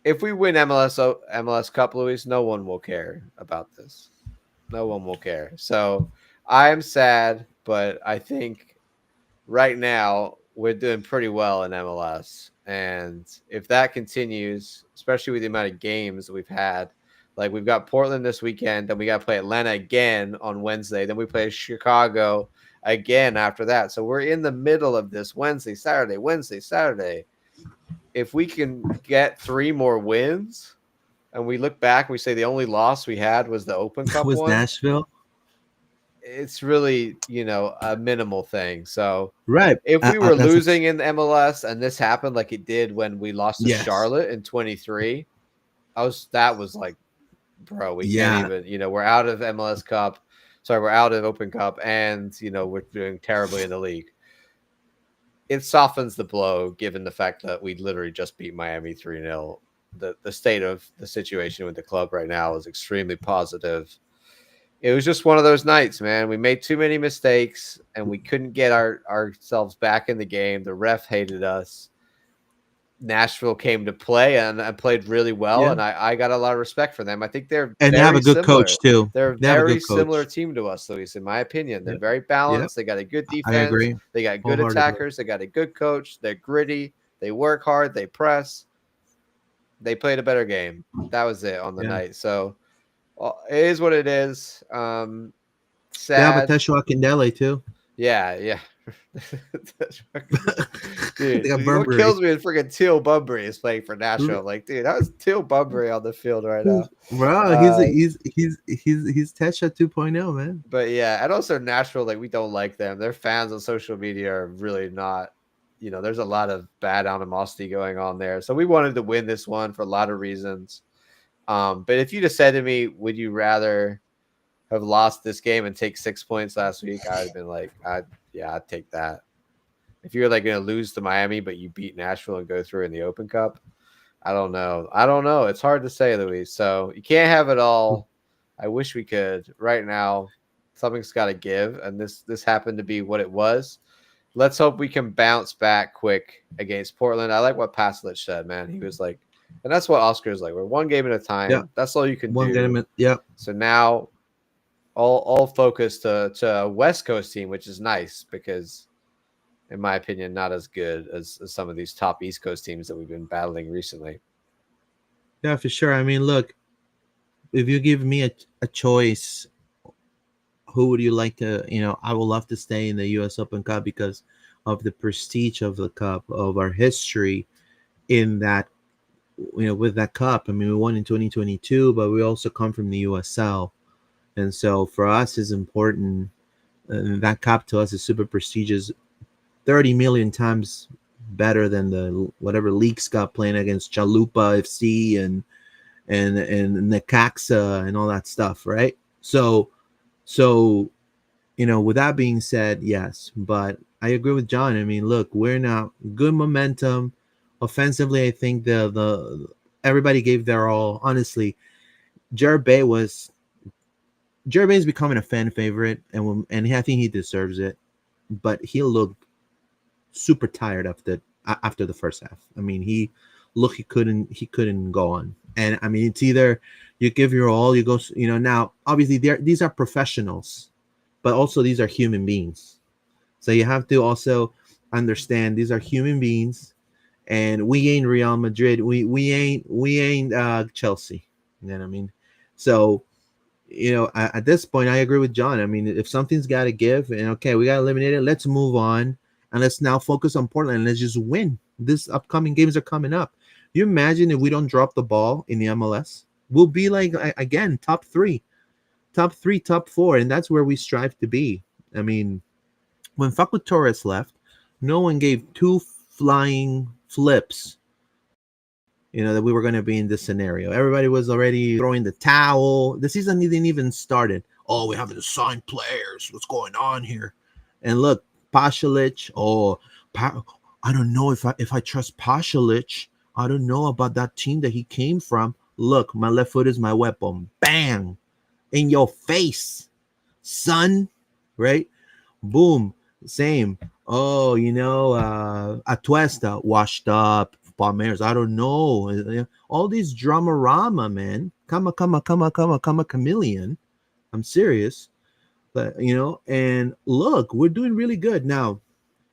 If we win MLS Cup, Luis, no one will care about this. No one will care. So I am sad, but I think right now we're doing pretty well in MLS. And if that continues, especially with the amount of games that we've had, like we've got Portland this weekend, then we got to play Atlanta again on Wednesday. Then we play Chicago again after that. So we're in the middle of this Wednesday, Saturday. If we can get 3 more wins and we look back and we say the only loss we had was the Open Cup was one, Nashville. It's really, a minimal thing. So right. If we were losing in the MLS and this happened like it did when we lost to Charlotte in 23, that was like, bro, we can't even, we're out of MLS Cup. Sorry, we're out of Open Cup, and we're doing terribly in the league. It softens the blow, given the fact that we literally just beat Miami 3-0. The state of the situation with the club right now is extremely positive. It was just one of those nights, man. We made too many mistakes, and we couldn't get ourselves back in the game. The ref hated us. Nashville came to play and played really well, and I got a lot of respect for them. I think they have a good coach too. They're a very similar team to us, Luis, in my opinion. They're very balanced. They got a good defense. I agree. They got good attackers. They got a good coach. They're gritty. They work hard. They press. They played a better game. That was it on the night. So it is what it is. Sad. But Tesho Akindele too. Yeah. Dude, what kills me is freaking Teal Bunbury is playing for Nashville. Like, dude, that was Teal Bunbury on the field right now. Bro, he's Tesha 2.0, man. But yeah, and also Nashville, like, we don't like them. Their fans on social media are really not, there's a lot of bad animosity going on there. So we wanted to win this one for a lot of reasons. But if you just said to me, would you rather have lost this game and take 6 points last week, I'd have been like, I'd take that. If you're like going to lose to Miami, but you beat Nashville and go through in the Open Cup, I don't know. It's hard to say, Luis. So you can't have it all. I wish we could. Right now, something's got to give, and this happened to be what it was. Let's hope we can bounce back quick against Portland. I like what Paslich said, man. He was like, and that's what Oscar's like. We're one game at a time. Yeah. That's all you can do. One game, yeah. So now all focus to a West Coast team, which is nice because, in my opinion, not as good as some of these top East Coast teams that we've been battling recently. Yeah, for sure. I mean, look, if you give me a choice, who would you like to, I would love to stay in the U.S. Open Cup because of the prestige of the Cup, of our history in that, with that Cup. I mean, we won in 2022, but we also come from the USL. And so for us, it's important. That Cup to us is super prestigious, 30 million times better than the whatever Leagues Cup playing against Chalupa FC and Necaxa and all that stuff, right? So with that being said, yes, but I agree with John. I mean, look, we're now good momentum offensively. I think the everybody gave their all. Honestly, Jared Bay is becoming a fan favorite, and I think he deserves it. But he looked super tired after the first half. I mean, he couldn't go on. And I mean, it's either you give your all, you go. Now obviously these are professionals, but also these are human beings. So you have to also understand these are human beings, and we ain't Real Madrid. We ain't Chelsea. You know what I mean? So at this point, I agree with John. I mean, if something's got to give, and okay, we got to eliminate it, let's move on. And let's now focus on Portland and let's just win. This upcoming games are coming up. You imagine if we don't drop the ball in the MLS? We'll be like, again, top three, top four. And that's where we strive to be. I mean, when Facu Torres left, no one gave two flying flips, that we were going to be in this scenario. Everybody was already throwing the towel. The season didn't even started. Oh, we haven't signed players. What's going on here? And look, Pasalic. I don't know if I trust Pasalic. I don't know about that team that he came from. Look, my left foot is my weapon. Bang! In your face, son. Right? Boom. Same. Oh, Atuesta washed up. Palmeiras, I don't know. All these drama-rama, man. Come a chameleon. I'm serious. But, and look, we're doing really good. Now,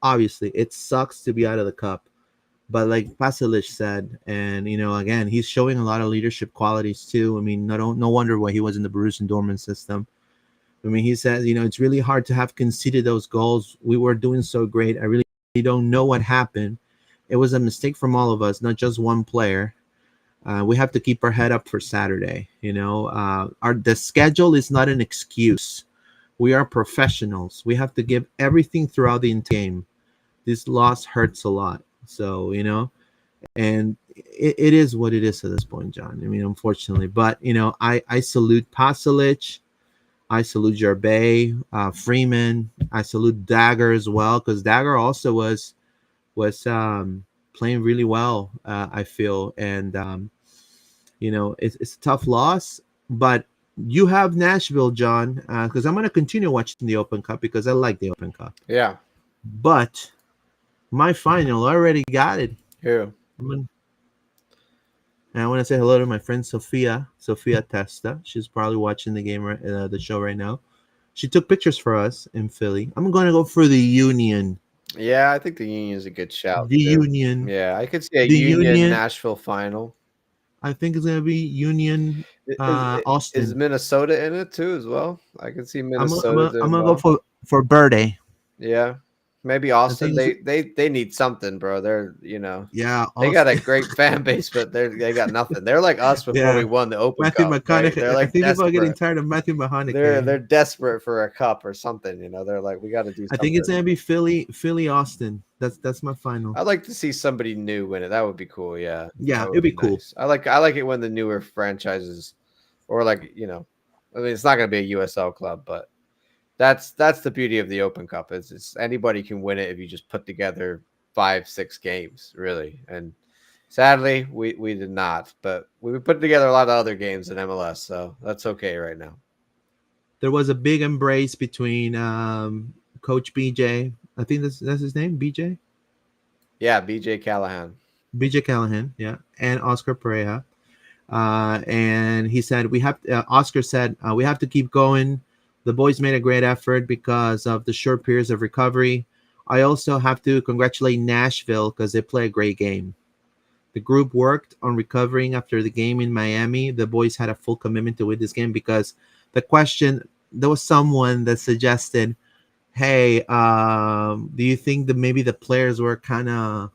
obviously, it sucks to be out of the cup. But like Pasalic said, and, again, he's showing a lot of leadership qualities too. I mean, no wonder why he was in the Borussia Dortmund system. I mean, he says, it's really hard to have conceded those goals. We were doing so great. I really don't know what happened. It was a mistake from all of us, not just one player. We have to keep our head up for Saturday. The schedule is not an excuse. We are professionals. We have to give everything throughout the game. This loss hurts a lot. So, and it is what it is at this point, John. I mean, unfortunately. But, I salute Pasalic. I salute Gervais, Freeman. I salute Dagger as well, because Dagger also was playing really well, I feel. And, it's a tough loss. But you have Nashville, John, because I'm going to continue watching the Open Cup because I like the Open Cup. Yeah. But my final, I already got it. Who? And I want to say hello to my friend Sophia Testa. She's probably watching the game, the show right now. She took pictures for us in Philly. I'm going to go for the Union. Yeah, I think the Union is a good shout. The Union. Yeah, I could see a Union Nashville final. I think it's going to be Union Austin. Is Minnesota in it too as well? I can see Minnesota. I'm going to go for Birthday. Yeah. Maybe Austin. They need something, bro. They're yeah. They got a great fan base, but they got nothing. They're like us before we won the Open Matthew Cup. McConaughey. Right? They're like I think people are getting tired of Matthew McConaughey. They're desperate for a cup or something. They're like, we got to do something. I think it's gonna be Philly Austin. That's my final. I'd like to see somebody new win it. That would be cool. Yeah. Yeah, it'd be cool. Nice. I like it when the newer franchises, or I mean, it's not gonna be a USL club, but that's the beauty of the Open Cup. It's anybody can win it if you just put together 5-6 games, really. And sadly, we did not, but we put together a lot of other games in MLS, so that's okay right now. There was a big embrace between Coach BJ. I think that's his name, BJ. Yeah, BJ Callahan. BJ Callahan, yeah, and Oscar Pereira. And he said Oscar said we have to keep going. The boys made a great effort because of the short periods of recovery. I also have to congratulate Nashville because they play a great game. The group worked on recovering after the game in Miami. The boys had a full commitment to win this game because there was someone that suggested, hey, do you think that maybe the players were kind of,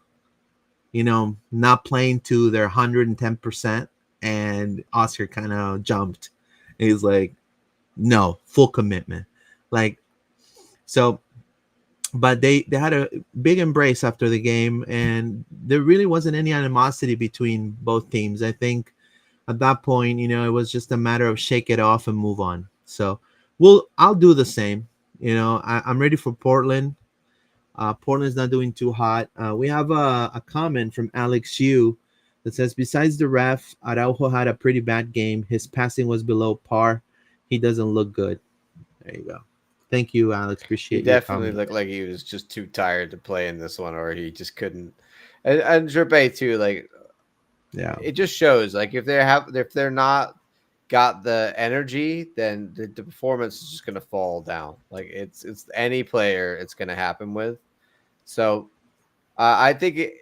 not playing to their 110%? And Oscar kind of jumped. He's like, no, full commitment. But they had a big embrace after the game, and there really wasn't any animosity between both teams. I think at that point, it was just a matter of shake it off and move on. So I'll do the same. I'm ready for Portland. Portland's not doing too hot. We have a comment from Alex Yu that says, besides the ref, Araujo had a pretty bad game. His passing was below par. He doesn't look good. There you go. Thank you, Alex. Appreciate it. He definitely looked like he was just too tired to play in this one, or he just couldn't. And Gervais too, yeah, it just shows if they're not got the energy, then the performance is just gonna fall down. It's any player it's gonna happen with. So I think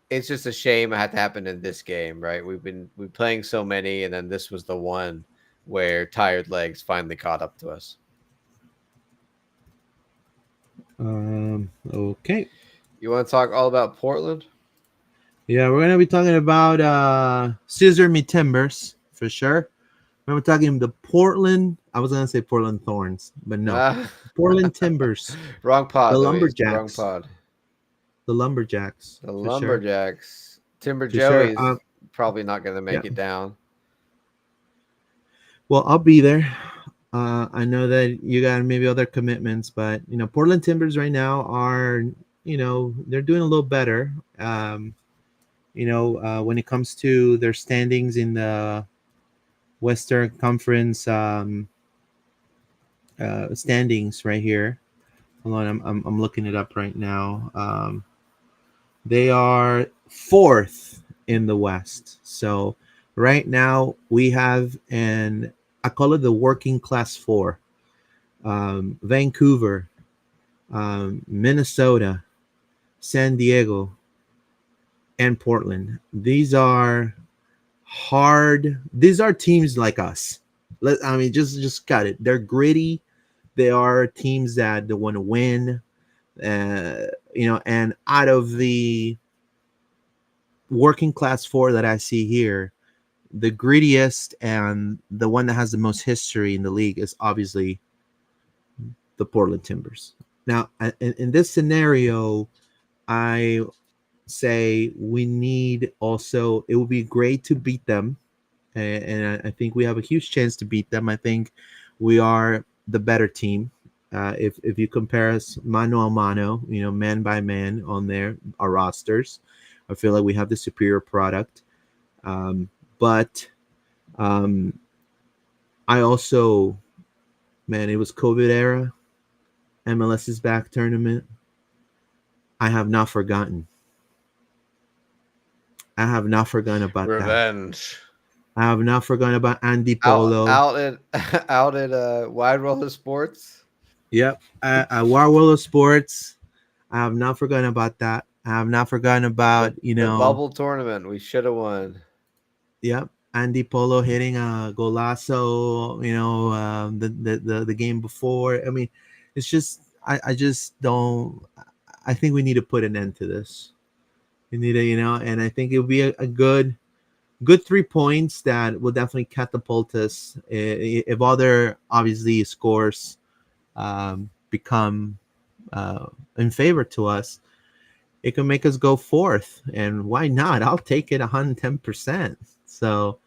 it's just a shame it had to happen in this game, right? We're playing so many, and then this was the one where tired legs finally caught up to us. Okay. You want to talk all about Portland? Yeah, we're gonna be talking about Scissor Me Timbers for sure. We're talking the Portland. I was gonna say Portland Thorns, but no, Portland Timbers. Wrong pod, The Louise. Wrong Lumberjacks. pod. The Lumberjacks. The for sure. Lumberjacks. Timber For sure. Joey's probably not going to make it down. Well, I'll be there. I know that you got maybe other commitments, but Portland Timbers right now are, they're doing a little better. When it comes to their standings in the Western Conference standings right here. Hold on, I'm looking it up right now. They are 4th in the West. So right now we have I call it the working class 4. Vancouver, Minnesota, San Diego, and Portland. These are hard. These are teams like us. Just got it. They're gritty. They are teams that they want to win. And out of the working class 4 that I see here, the grittiest and the one that has the most history in the league is obviously the Portland Timbers. Now, in this scenario, I say we need also, it would be great to beat them. And I think we have a huge chance to beat them. I think we are the better team. If you compare us mano a mano, man by man on our rosters, I feel like we have the superior product. But I also, it was COVID era, MLS is back tournament. I have not forgotten. I have not forgotten about Revenge. I have not forgotten about Andy Polo. Out at Wide World of Sports. Yep. At Wide World of Sports. I have not forgotten about that. I have not forgotten about, the bubble tournament we should have won. Yep. Andy Polo hitting a golazo, the game before. I mean, it's just, I just don't, I think we need to put an end to this. We need to, and I think it would be a good 3 points that will definitely catapult us if other obviously scores become in favor to us. It can make us go 4th, and why not? I'll take it 110%. So,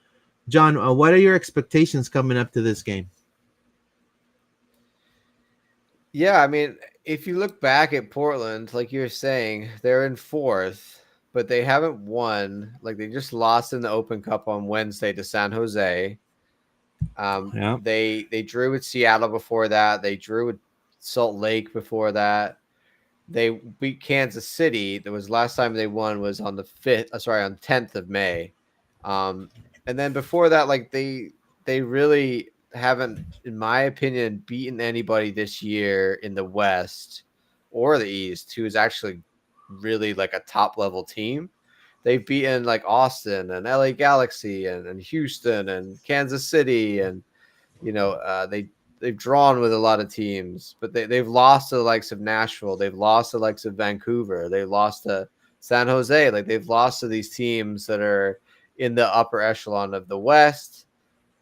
John, what are your expectations coming up to this game? Yeah, I mean, if you look back at Portland, like you were saying, they're in 4th. But they haven't won. Like, they just lost in the Open Cup on Wednesday to San Jose. They drew with Seattle before that. They drew with Salt Lake before that. They beat Kansas City. That was last time they won was on the 10th of May. And then before that, like they really haven't, in my opinion, beaten anybody this year in the West or the East who is actually really like a top level team. They've beaten like Austin and LA Galaxy and Houston and Kansas City, and they've drawn with a lot of teams, but they've lost to the likes of Nashville. They've lost to the likes of Vancouver. They lost to San Jose. Like, they've lost to these teams that are in the upper echelon of the West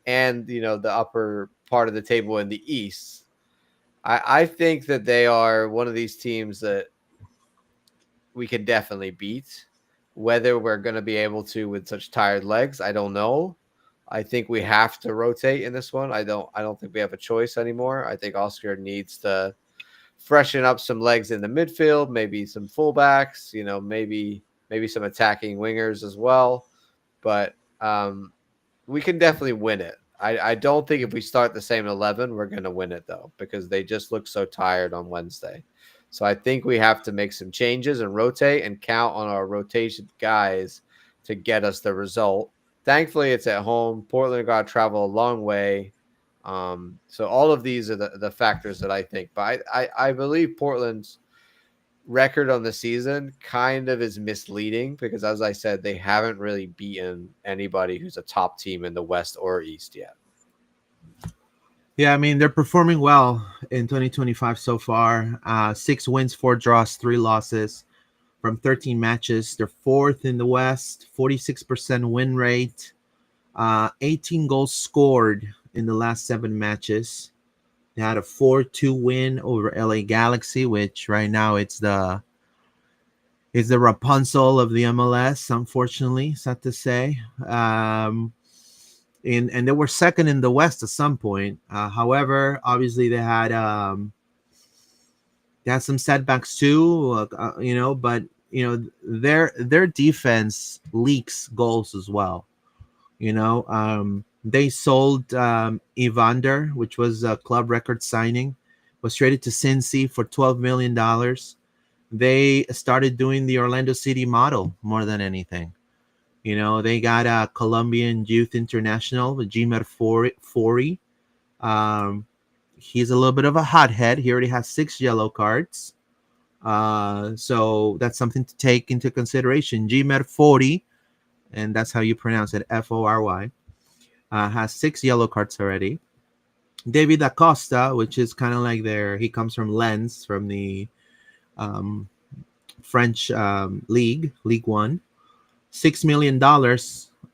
and the upper part of the table in the East. I think that they are one of these teams that we can definitely beat. Whether we're going to be able to with such tired legs, I don't know. I think we have to rotate in this one. I don't think we have a choice anymore. I think Oscar needs to freshen up some legs in the midfield, maybe some fullbacks, maybe some attacking wingers as well. But we can definitely win it. I don't think if we start the same 11, we're going to win it, though, because they just look so tired on Wednesday. So I think we have to make some changes and rotate and count on our rotation guys to get us the result. Thankfully, it's at home. Portland got to travel a long way. So all of these are the factors that I think. But I believe Portland's record on the season kind of is misleading because, as I said, they haven't really beaten anybody who's a top team in the West or East yet. Yeah, I mean, they're performing well in 2025 so far. 6 wins, 4 draws, 3 losses from 13 matches. They're fourth in the West, 46% win rate, 18 goals scored in the last 7 matches. They had a 4-2 win over LA Galaxy, which right now it's the Rapunzel of the MLS, unfortunately, sad to say. And they were second in the West at some point. However, obviously they had some setbacks too, but their defense leaks goals as well. They sold Evander, which was a club record signing, was traded to Cincy for $12 million. They started doing the Orlando City model more than anything. They got a Colombian youth international, Jimer Fori. Um, he's a little bit of a hothead. He already has 6 yellow cards. So that's something to take into consideration. Jimer Fori, and that's how you pronounce it, Fory, has 6 yellow cards already. David Acosta, which is kind of like he comes from Lens, from the um, French League One. $6 million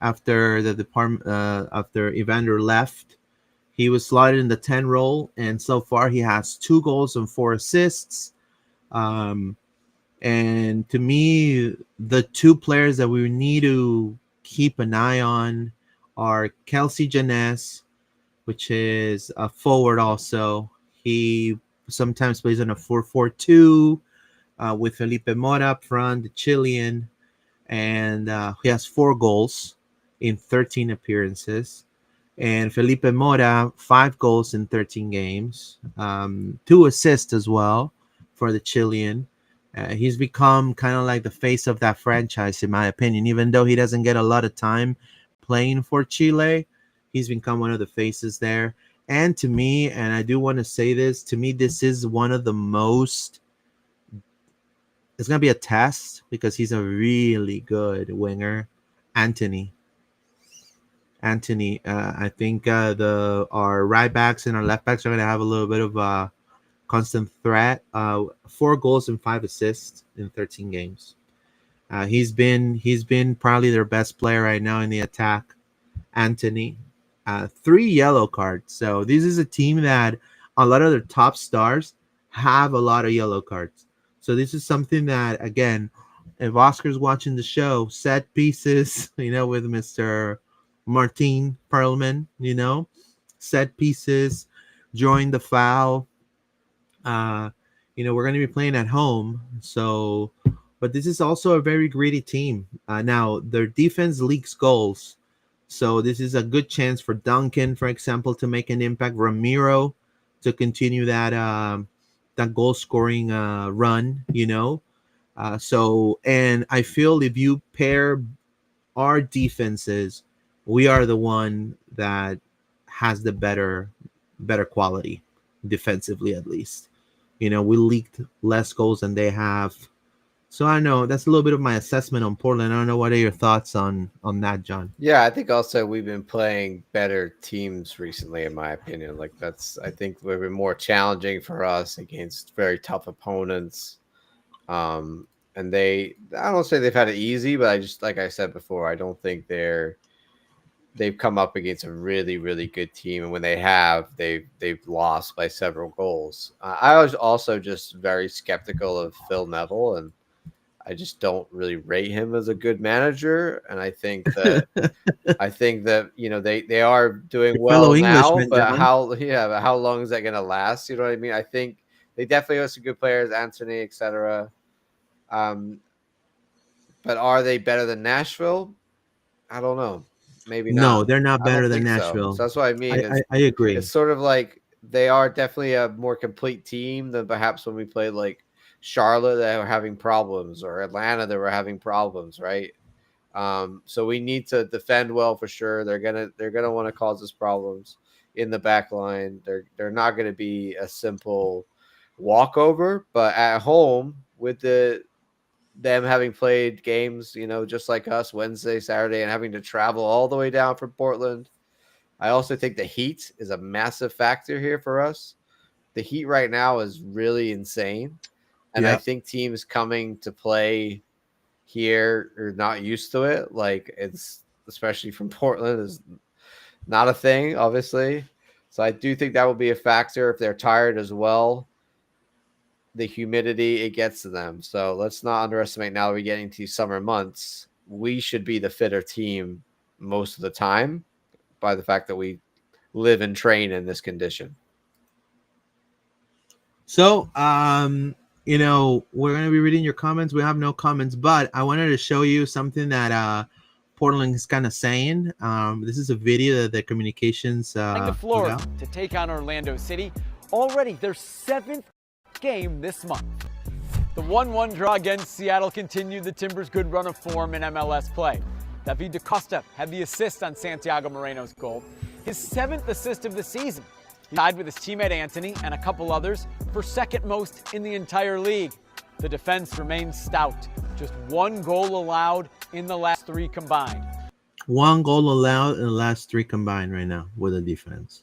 after the department after Evander left. He was slotted in the 10 role, and so far he has 2 goals and 4 assists. And to me, the 2 players that we need to keep an eye on are Kelsey Janess, which is a forward also. He sometimes plays on a 4-4-2 with Felipe Mora up front, the Chilean. And he has 4 goals in 13 appearances. And Felipe Mora, 5 goals in 13 games, 2 assists as well for the Chilean. He's become kind of like the face of that franchise, in my opinion. Even though he doesn't get a lot of time playing for Chile, he's become one of the faces there. And to me, and I do want to say this, to me, this is one of the most, it's going to be a test because he's a really good winger. Anthony, I think our right backs and our left backs are going to have a little bit of a constant threat. 4 goals and 5 assists in 13 games. He's been probably their best player right now in the attack. Anthony, 3 yellow cards. So this is a team that a lot of their top stars have a lot of yellow cards. So this is something that, again, if Oscar's watching the show, set pieces, with Mr. Martin Perlman, set pieces, drawing the foul. We're going to be playing at home. So, but this is also a very greedy team. Now, their defense leaks goals. So this is a good chance for Duncan, for example, to make an impact. Ramiro to continue that goal scoring run, and I feel if you pair our defenses, we are the one that has the better quality defensively, at least. We leaked less goals than they have. So I know that's a little bit of my assessment on Portland. I don't know, what are your thoughts on that, John? Yeah, I think also we've been playing better teams recently, in my opinion. I think we've been more challenging for us against very tough opponents. And I don't say they've had it easy, but I just, like I said before, I don't think they've come up against a really, really good team. And when they have, they've lost by several goals. I was also just very skeptical of Phil Neville, and I just don't really rate him as a good manager. And I think that they are doing well now, but how long is that going to last? You know what I mean? I think they definitely have some good players, Anthony, etc. But are they better than Nashville? I don't know. Maybe not. No, they're not better than Nashville. So that's what I mean. I agree. It's sort of like they are definitely a more complete team than perhaps when we played like Charlotte that were having problems, or Atlanta that were having problems, right? So we need to defend well for sure. They're gonna want to cause us problems in the back line. They're not gonna be a simple walkover, but at home with them having played games, just like us, Wednesday, Saturday, and having to travel all the way down from Portland, I also think the heat is a massive factor here for us. The heat right now is really insane. And I think teams coming to play here are not used to it. Like, it's, especially from Portland, is not a thing, obviously. So I do think that will be a factor. If they're tired as well, the humidity, it gets to them. So let's not underestimate, now that we're getting to summer months, we should be the fitter team most of the time by the fact that we live and train in this condition. So, you know, we're going to be reading your comments. We have no comments, but I wanted to show you something that Portland is kind of saying. This is a video that the communications the floor to take on Orlando City. Already their 7th game this month. The 1-1 draw against Seattle continued the Timbers' good run of form in MLS play. David DaCosta had the assist on Santiago Moreno's goal, his 7th assist of the season. He tied with his teammate Anthony and a couple others for second most in the entire league. The defense remains stout. Just 1 goal allowed in the last 3 combined. 1 goal allowed in the last 3 combined right now with the defense.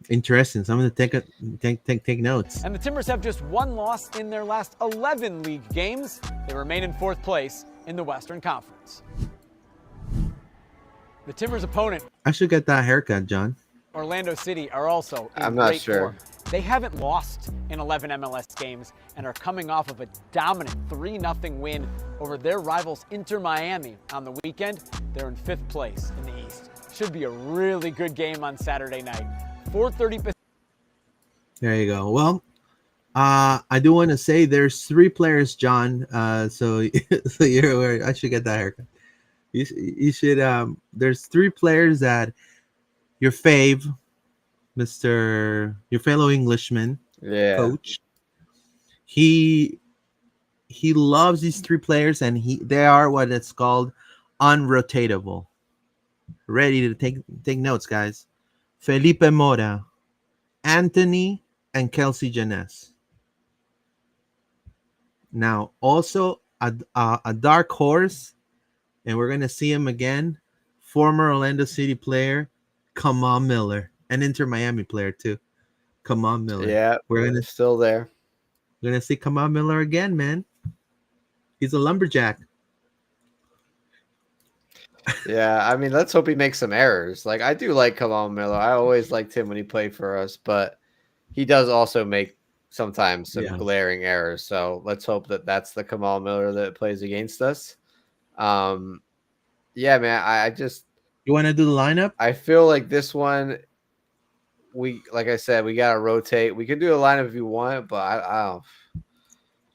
Interesting. So I'm going to take notes. And the Timbers have just 1 loss in their last 11 league games. They remain in 4th place in the Western Conference. The Timbers' opponent, I should get that haircut, John. Orlando City, are also in I'm not great sure. form. They haven't lost in 11 MLS games and are coming off of a dominant 3-0 win over their rivals Inter Miami on the weekend. They're in 5th place in the East. Should be a really good game on Saturday night. 4:30. There you go. Well, I do want to say there's 3 players, John. So you're aware. I should get that haircut. You should. There's 3 players that your fave, your fellow Englishman, coach. He loves these 3 players, and they are what it's called unrotatable. Ready to take notes, guys. Felipe Mora, Anthony, and Kelsey Janess. Now, also a dark horse, and we're gonna see him again. Former Orlando City player, Kamal Miller, an Inter Miami player too. Kamal Miller. Yeah, we're still there. We're gonna see Kamal Miller again, man. He's a lumberjack. Yeah, I mean, let's hope he makes some errors. Like, I do like Kamal Miller. I always liked him when he played for us, but he does also make sometimes some glaring errors. So let's hope that that's the Kamal Miller that plays against us. Yeah, man, I just... You want to do the lineup? I feel like this one, like I said, we got to rotate. We can do a lineup if you want, but I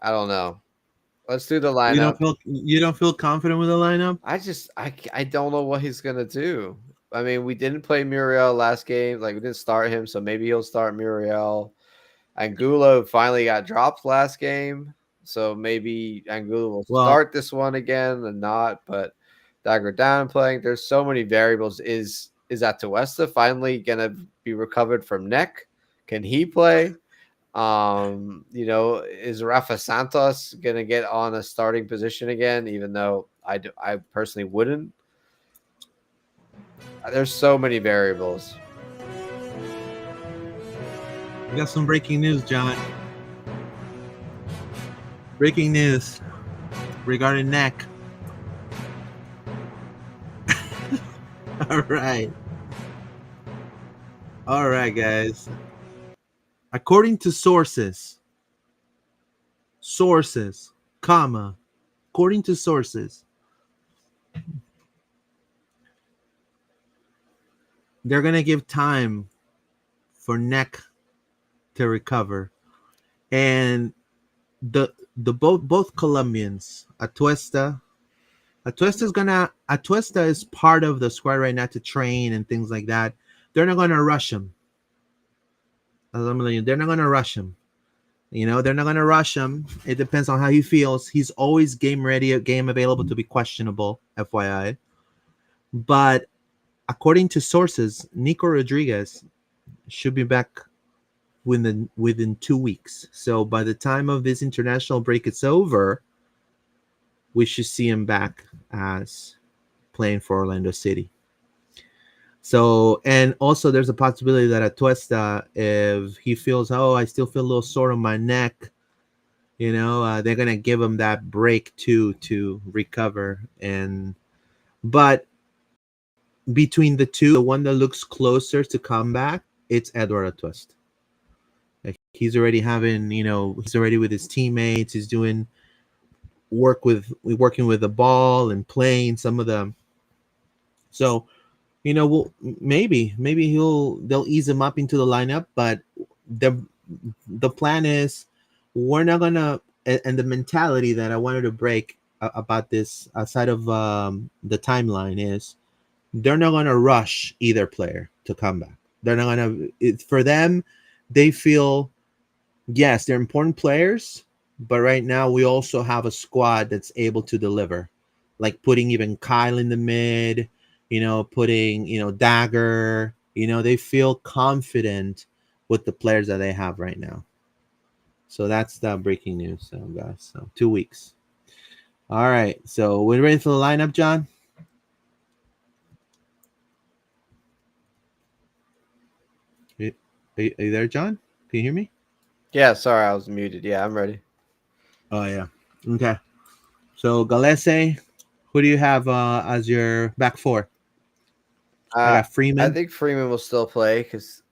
don't know. Let's do the lineup. You don't feel confident with the lineup? I don't know what he's gonna do. I mean, we didn't play Muriel last game. Like, we didn't start him, so maybe he'll start Muriel. Angulo finally got dropped last game, so maybe Angulo will start this one again and not. But Dagger down playing. There's so many variables. Is Atuesta finally gonna be recovered from neck? Can he play? You know, is Rafa Santos gonna get on a starting position again? Even though I personally wouldn't. There's so many variables. We got some breaking news, John. Breaking news regarding neck. All right, guys. According to sources, according to sources, they're going to give time for neck to recover. And the both Colombians, Atuesta is part of the squad right now to train and things like that. They're not going to rush him. They're not going to rush him. You know, they're not going to rush him. It depends on how he feels. He's always game ready, game available to be questionable, FYI. But according to sources, Nico Rodriguez should be back within 2 weeks. So by the time of this international break is over, we should see him back as playing for Orlando City. So, and also there's a possibility that Atuesta, if he feels, oh, I still feel a little sore on my neck, they're gonna give him that break too to recover. But between the two, the one that looks closer to comeback, it's Edward Atuesta. Like he's already he's already with his teammates. He's doing working with the ball and playing some of them. So, maybe they'll ease him up into the lineup, but the plan is we're not gonna, and the mentality that I wanted to break about this outside of the timeline is they're not gonna rush either player to come back. They're not gonna. For them, they feel yes, they're important players, but right now we also have a squad that's able to deliver, like putting even Kyle in the mid, putting, Dagger, they feel confident with the players that they have right now. So that's the breaking news, guys. So 2 weeks. All right. So we're ready for the lineup, John? Are you there, John? Can you hear me? Yeah, sorry, I was muted. Yeah, I'm ready. Oh, yeah. Okay. So Galese, who do you have as your back four? I got Freeman. I think Freeman will still play because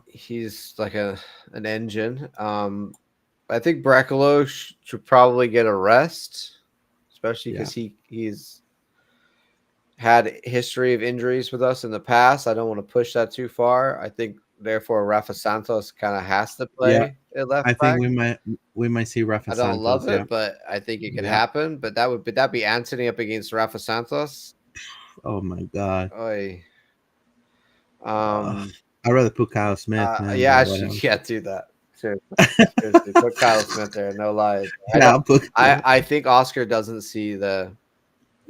he's like an engine. I think Brecalo should probably get a rest, especially because he's had history of injuries with us in the past. I don't want to push that too far. I think therefore Rafa Santos kind of has to play at left back. I think we might see Rafa Santos. I don't love it, but I think it could happen. But would that be Anthony up against Rafa Santos? Oh my God. Oy. I'd rather put Kyle Smith. Do that. Seriously, put Kyle Smith there. No lies. I think Oscar doesn't see the.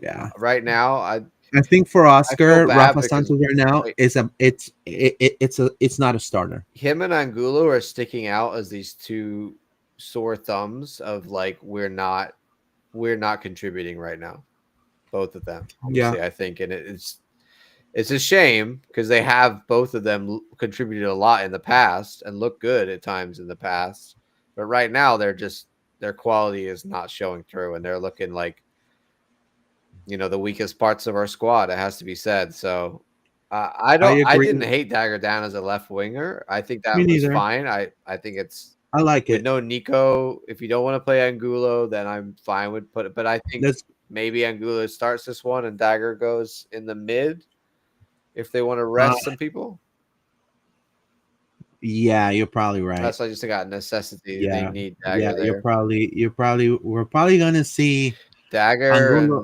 Yeah. Right now, I think for Oscar, Rafa Santos right now it's not a starter. Him and Angulo are sticking out as these two sore thumbs of like we're not contributing right now, both of them. Obviously, I think, and it's a shame because they have both of them contributed a lot in the past and look good at times in the past, but right now their quality is not showing through, and they're looking like the weakest parts of our squad. It has to be said. So I didn't hate Dagger down as a left winger. I think that was fine. I think I like it. No Nico. If you don't want to play Angulo, then I'm fine with put it. But I think maybe Angulo starts this one and Dagger goes in the mid if they want to rest some people. Yeah, you're probably right. That's why I just got necessity. Yeah, they need Dagger there. We're probably gonna see Dagger.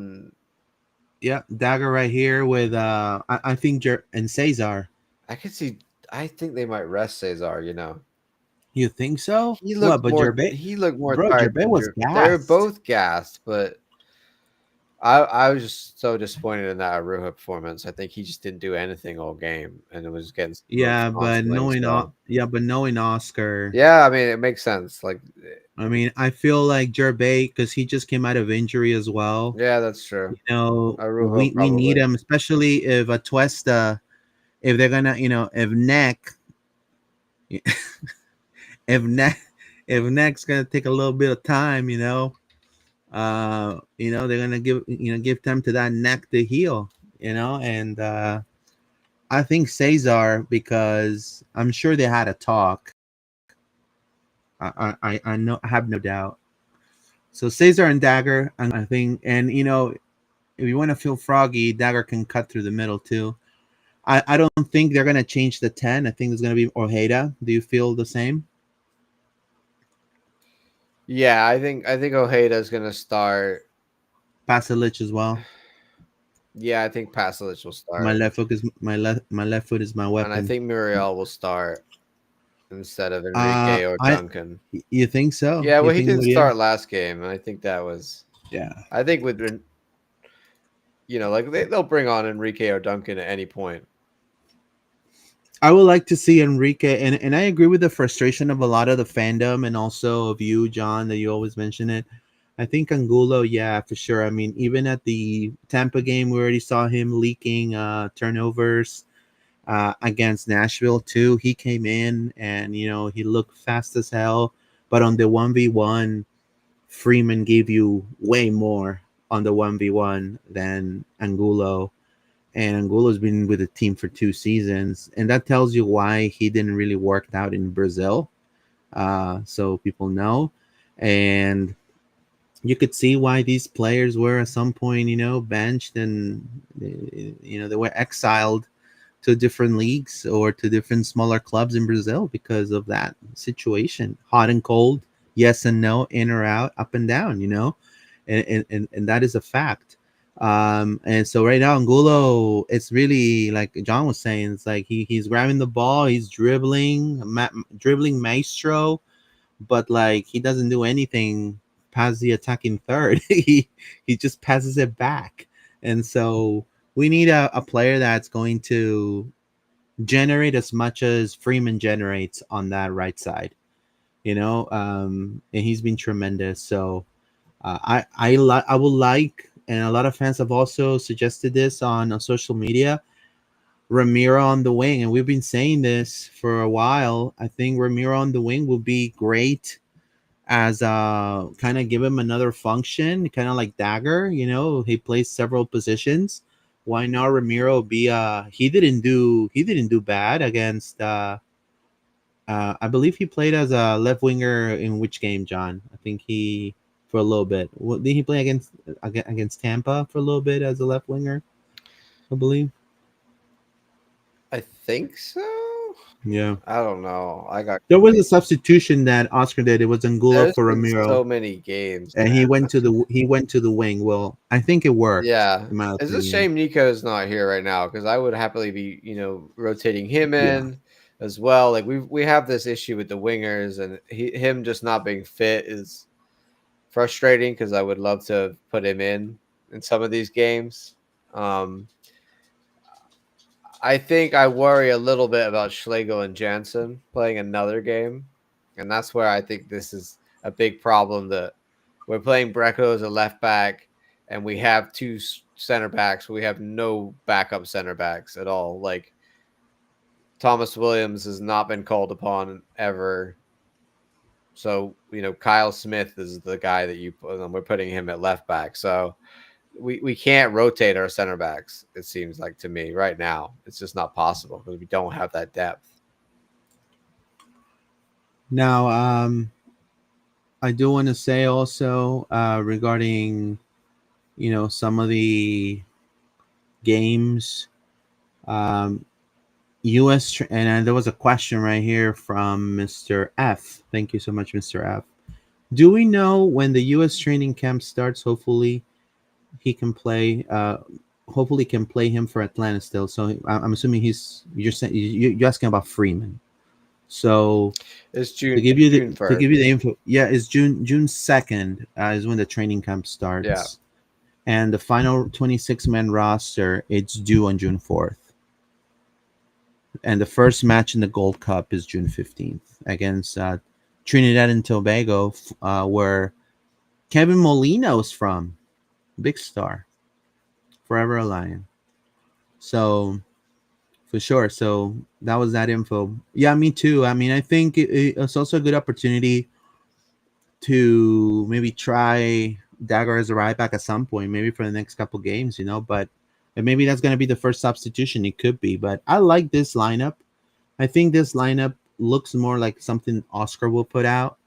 Dagger right here with I think and Cesar. I think they might rest Cesar. You think so? He looked more tired. Was gassed. They were both gassed, but I was just so disappointed in that Arujo performance. I think he just didn't do anything all game, and it was getting but knowing Oscar. Yeah, I mean it makes sense. Like, I mean, I feel like Gervais because he just came out of injury as well. Yeah, that's true. We need him, especially if Atuesta, if they're gonna, if Neck. If Neck's gonna take a little bit of time, they're gonna give time to that Neck to heal, and I think Cesar, because I'm sure they had a talk. I know, I have no doubt. So Cesar and Dagger, I think, and if you want to feel froggy, Dagger can cut through the middle too. I don't think they're gonna change the 10. I think it's gonna be Ojeda. Do you feel the same? Yeah, I think Ojeda is going to start. Pasalic as well. Yeah, I think Pasalic will start. My left foot is my weapon. And I think Muriel will start instead of Enrique or Duncan. You think so? Yeah, well, he didn't start last game, and I think that was. Yeah. I think with, like they'll bring on Enrique or Duncan at any point. I would like to see Enrique, and I agree with the frustration of a lot of the fandom and also of you, John, that you always mention it. I think Angulo, yeah, for sure. I mean, even at the Tampa game, we already saw him leaking turnovers. against Nashville too. He came in and he looked fast as hell, but on the 1v1, Freeman gave you way more on the 1v1 than Angulo. And Angulo's been with the team for 2 seasons, and that tells you why he didn't really work out in Brazil. So people know, and you could see why these players were at some point, benched, and they were exiled to different leagues or to different smaller clubs in Brazil because of that situation. Hot and cold, yes and no, in or out, up and down, and that is a fact. And so right now Angulo, it's really like John was saying, it's like he's grabbing the ball, he's dribbling maestro, but like he doesn't do anything past the attacking third. he just passes it back. And so we need a player that's going to generate as much as Freeman generates on that right side, and he's been tremendous. So I would like, and a lot of fans have also suggested this on social media, Ramiro on the wing, and we've been saying this for a while. I think Ramiro on the wing will be great as kind of give him another function, kind of like Dagger. He plays several positions. Why not Ramiro be he didn't do bad against I believe he played as a left winger in which game, John? I think he for a little bit. Did he play against Tampa for a little bit as a left winger? I believe. I think so. Yeah. I don't know. There was a substitution that Oscar did. It was Angulo for Ramiro. So many games, and he went to the wing. Well, I think it worked. Yeah, it's a shame Nico's not here right now, because I would happily be rotating him in as well. Like we have this issue with the wingers, and him just not being fit is frustrating, because I would love to put him in some of these games. I think I worry a little bit about Schlegel and Jansen playing another game. And that's where I think this is a big problem, that we're playing Brecco as a left back, and we have 2 center backs. We have no backup center backs at all. Like, Thomas Williams has not been called upon ever. So, Kyle Smith is the guy that we're putting him at left back. So we can't rotate our center backs, it seems like to me right now. It's just not possible, because we don't have that depth. Now, I do want to say also regarding, some of the games, U.S. And there was a question right here from Mr. F. Thank you so much, Mr. F. Do we know when the U.S. training camp starts? Hopefully he can play. Hopefully can play him for Atlanta still. So I'm assuming you're asking about Freeman. So it's June. To give you June the info, it's June 2nd is when the training camp starts. Yeah. And the final 26-man roster, it's due on June 4th. And the first match in the Gold Cup is June 15th against Trinidad and Tobago, where Kevin Molino is from. Big star. Forever a Lion. So, for sure. So, that was that info. Yeah, me too. I mean, I think it's also a good opportunity to maybe try Dagger as a right back at some point, maybe for the next couple games, but maybe that's going to be the first substitution. It could be, but I like this lineup. I think this lineup looks more like something Oscar will put out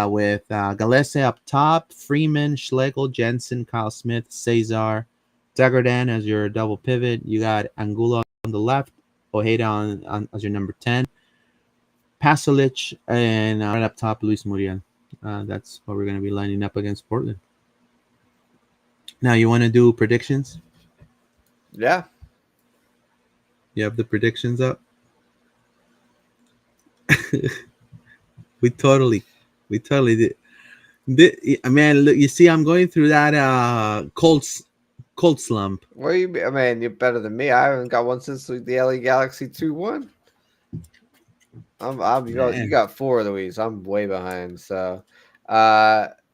with Galese up top, Freeman, Schlegel, Jensen, Kyle Smith, Cesar, Dagerdan as your double pivot. You got Angulo on the left, Ojeda on as your number 10, Pasalic, and right up top, Luis Muriel. That's what we're going to be lining up against Portland. Now, you want to do predictions? Yeah. You have the predictions up? We totally did. Man, look, you see, I'm going through that cold slump. Well, you're better than me. I haven't got one since the LA Galaxy 2-1. You got 4 of these. I'm way behind. So,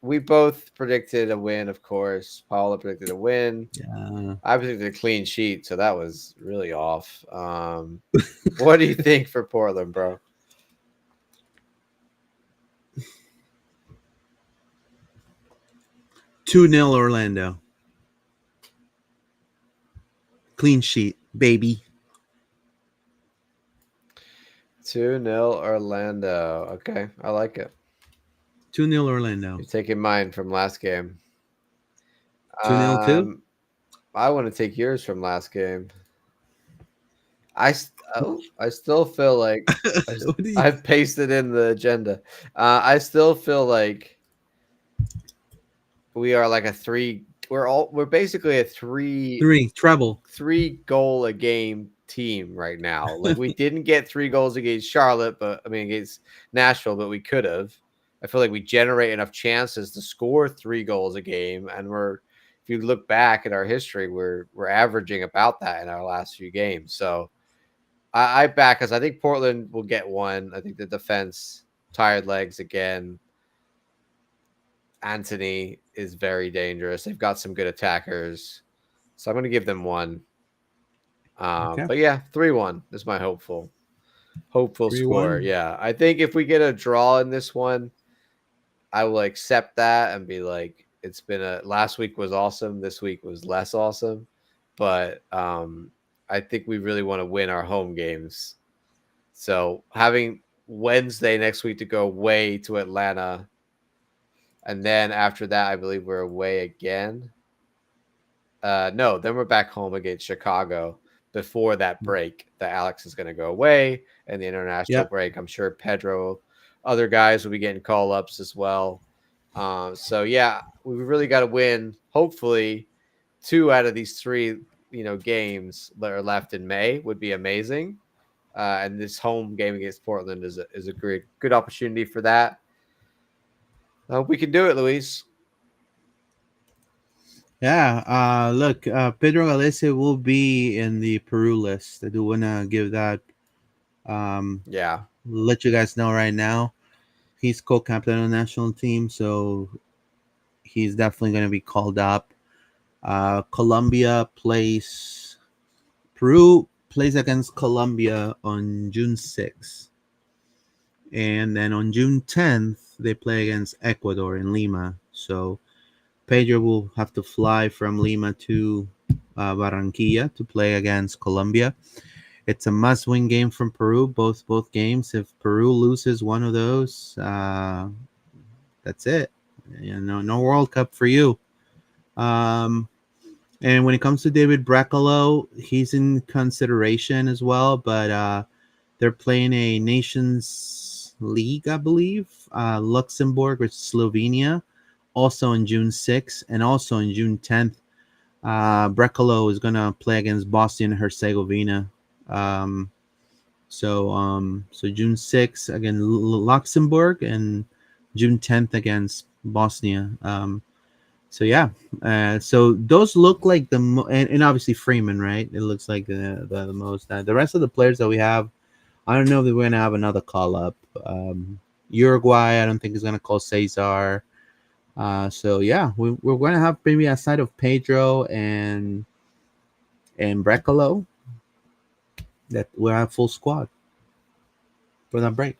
we both predicted a win, of course. Paula predicted a win. Yeah. I predicted a clean sheet, so that was really off. What do you think for Portland, bro? Two 0 Orlando. Clean sheet, baby. 2-0 Orlando. Okay, I like it. 2-0 Orlando. You're taking mine from last game. 2-0 too? I want to take yours from last game. I still feel like I've pasted in the agenda. I still feel like we are like a three. We're basically a three goal a game team right now. Like we didn't get 3 goals against Charlotte, against Nashville, but we could have. I feel like we generate enough chances to score 3 goals a game, and if you look back at our history, we're averaging about that in our last few games. So I back us. I think Portland will get one. I think the defense tired legs again. Anthony is very dangerous. They've got some good attackers, so I'm going to give them 1. Okay. But yeah, 3-1 is my hopeful 3-1. score. Yeah, I think if we get a draw in this one, I will accept that and be like, it's been last week was awesome. This week was less awesome, but I think we really want to win our home games. So having Wednesday next week to go away to Atlanta, and then after that, I believe we're away again. No, then we're back home against Chicago before that break that Alex is going to go away and the international break. I'm sure Pedro, other guys will be getting call-ups as well. So yeah, we really got to win. Hopefully 2 out of these 3, games that are left in May would be amazing. And this home game against Portland is a good opportunity for that. We can do it, Luis. Yeah. Look, Pedro Galese will be in the Peru list. I do want to give that. Let you guys know right now. He's co-captain of the national team, so he's definitely going to be called up. Peru plays against Colombia on June 6th. And then on June 10th, they play against Ecuador in Lima. So Pedro will have to fly from Lima to Barranquilla to play against Colombia. It's a must-win game from Peru, both games. If Peru loses one of those, that's it. No World Cup for you. And when it comes to David Brecalo, he's in consideration as well, but they're playing a Nations League, I believe, Luxembourg or Slovenia, also on June 6th, and also on June 10th. Brecalo is going to play against Bosnia and Herzegovina. So June 6th again Luxembourg, and June 10th against Bosnia. So those look like and obviously Freeman, right? It looks like the most. The rest of the players that we have, I don't know if we're going to have another call up. Uruguay, I don't think is going to call Cesar. So yeah, we're going to have maybe aside of Pedro and Brecalo, that we'll have full squad for that break.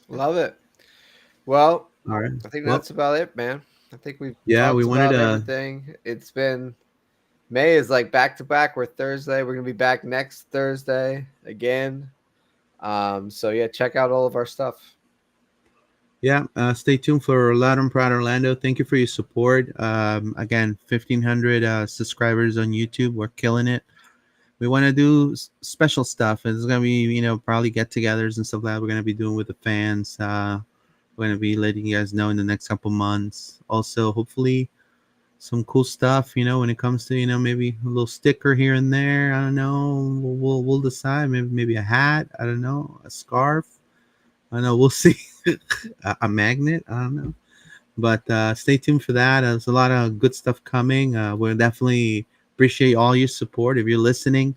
Love it. Well, all right. I think that's about it, man. I think we wanted everything. It's been May is like back to back. We're Thursday. We're gonna be back next Thursday again. So yeah, check out all of our stuff. Yeah, stay tuned for Loud and Proud Orlando. Thank you for your support. Again, 1,500 subscribers on YouTube. We're killing it. We want to do special stuff. It's going to be, probably get-togethers and stuff like that we're going to be doing with the fans. We're going to be letting you guys know in the next couple months. Also, hopefully, some cool stuff, when it comes to, maybe a little sticker here and there. I don't know. We'll decide. Maybe a hat. I don't know. A scarf. I don't know. We'll see. A magnet. I don't know. But stay tuned for that. There's a lot of good stuff coming. We'll definitely appreciate all your support. If you're listening,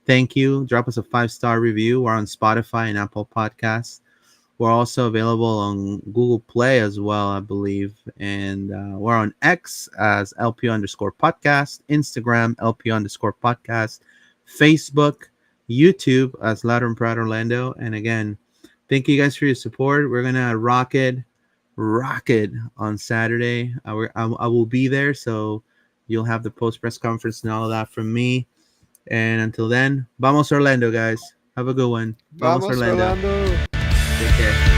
thank you. Drop us a 5-star review. We're on Spotify and Apple Podcasts. We're also available on Google Play as well, I believe. And we're on X as LP_podcast, Instagram, LP_podcast, Facebook, YouTube as Louder and Proud Orlando. And again, thank you guys for your support. We're going to rock it on Saturday. I will be there, so you'll have the post-press conference and all of that from me. And until then, vamos Orlando, guys. Have a good one. Vamos Orlando. Take care.